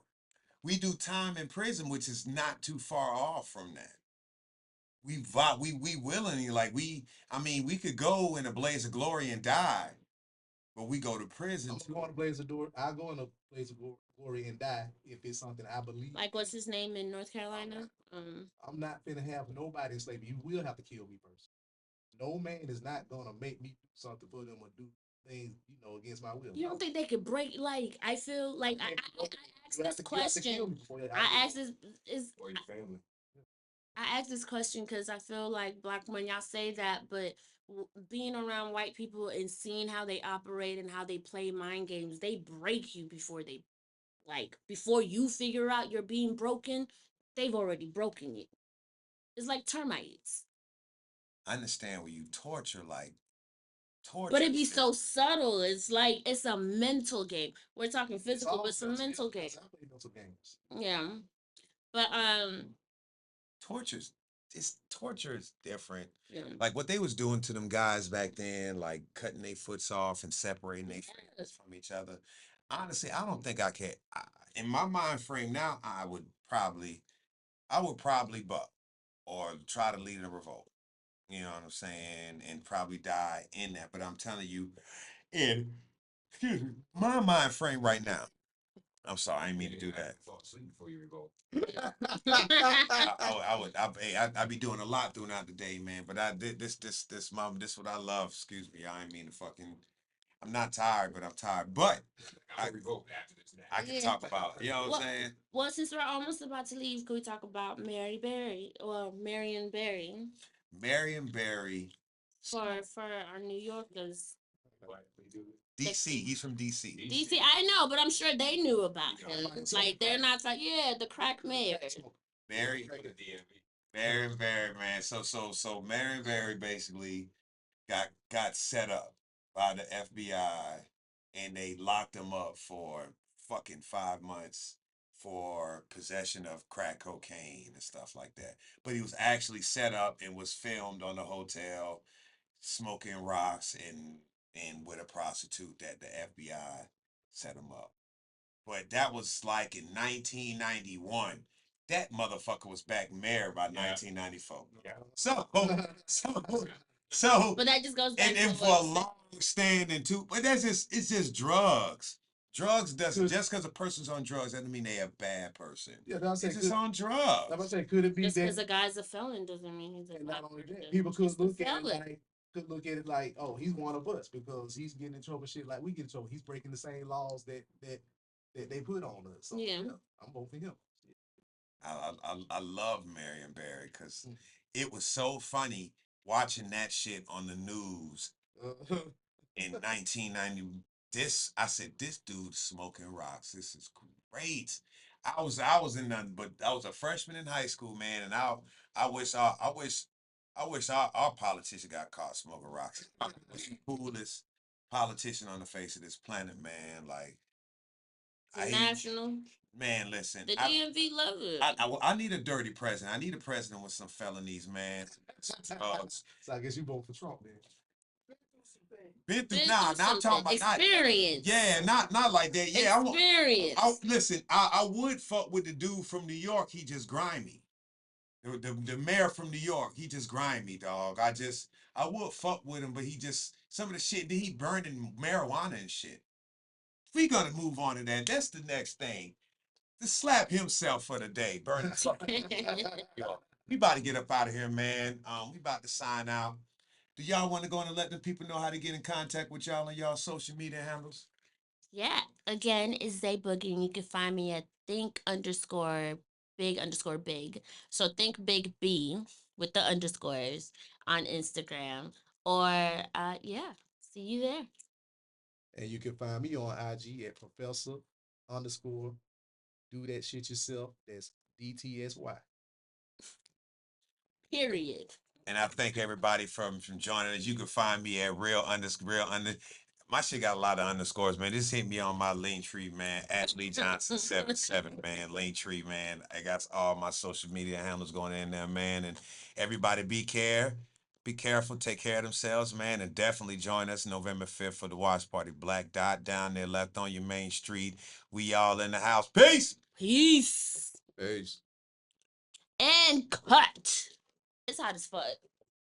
We do time in prison, which is not too far off from that. We willingly like I mean we could go in a blaze of glory and die, but we go to prison I'm too. going to blaze a door. I go in a blaze of glory and die if it's something I believe. Like what's his name in North Carolina? I'm not finna have nobody in slavery. You will have to kill me first. No man is not gonna make me do something for them or do things, against my will. You don't think they could break? Like I feel like I asked You have this to kill me question. before I asked this is Or your family. I asked this question because I feel like black women, y'all say that, but being around white people and seeing how they operate and how they play mind games, they break you before they before you figure out you're being broken. They've already broken you. It's like termites, I understand where you torture but it torture be shit. so subtle. It's like it's a mental game. We're talking physical, but it's a mental game. I play mental games. Yeah, but Torture's torture is different. yeah. Like what they was doing to them guys back then, like cutting their foots off and separating their fingers Yes. from each other. Honestly, I don't think I can. In my mind frame now, I would probably buck or try to lead a revolt. You know what I'm saying? And probably die in that. But I'm telling you, in excuse me, my mind frame right now. I'm sorry, I didn't mean to do that. Fall asleep before you revolt. I be doing a lot throughout the day, man. But I did this mom, this what I love. Excuse me, I ain't mean to fucking. I'm not tired, but I'm tired. But I revolt after this. I can Yeah. talk about, you know what Well, I'm saying? well, since we're almost about to leave, can we talk about Mary Berry or Marion Berry Marion Barry, for our New Yorkers? What we do? DC. He's from DC. DC, I know, but I'm sure they knew about You know, him. it's Like they're not like, yeah, the crack mayor. Barry, For the DMV. Marion Barry, man. So Marion Barry basically got set up by the FBI, and they locked him up for fucking 5 months for possession of crack cocaine and stuff like that. But he was actually set up and was filmed on the hotel smoking rocks and with a prostitute that the FBI set him up. But that was like in 1991. That motherfucker was back mayor by Yeah. 1994. Yeah. So, so But that just goes back and to for a long standing too, but it's just drugs. Drugs doesn't just because a person's on drugs doesn't mean they're a bad person. Yeah, that's It's it. just on drugs. I'm say, could it be just because that? a guy's a felon doesn't mean he's a And bad not only person. that, people He's could a look at it felon. like, oh, he's one of us because he's getting in trouble shit like we get in trouble. He's breaking the same laws that they put on us. So, Yeah. I'm voting him. I love Marion Barry because Mm. it was so funny watching that shit on the news in 1990. I said, this dude's smoking rocks. This is great. I was in nothing, but I was a freshman in high school, man, and I wish our politician got caught smoking rocks. He was the coolest politician on the face of this planet, man. Like, It's national. man, listen, The DMV love it. I need a dirty president. I need a president with some felonies, man. Drugs. So I guess you vote for Trump then. Been through Been now. through Now I'm talking something. about not. Experience. Yeah, not like that. Yeah, Experience. listen. I would fuck with the dude from New York. He just grimy. The mayor from New York. He just grimy, dog. I would fuck with him, but he just some of the shit that he burned in marijuana and shit. We gonna move on to that. That's the next thing. To slap himself for the day, burn. We about to get up out of here, man. We about to sign out. Do y'all want to go and let the people know how to get in contact with y'all on y'all social media handles? Yeah. Again, it's Zay Boogie, and you can find me at think_big_big. So think big B with the underscores on Instagram. Or yeah, see you there. And you can find me on IG at Professor underscore do that shit yourself. That's DTSY. Period. And I thank everybody from joining us. You can find me at real under. My shit got a lot of underscores, man. Just hit me on my Linktree, man. At Lee Johnson 77, man. Linktree, man. I got all my social media handles going in there, man. And everybody be careful, take care of themselves, man, and definitely join us November 5th for the watch party. Black Dot down there, left on your main street. We all in the house. Peace. Peace. Peace. And cut. It's hot as fuck.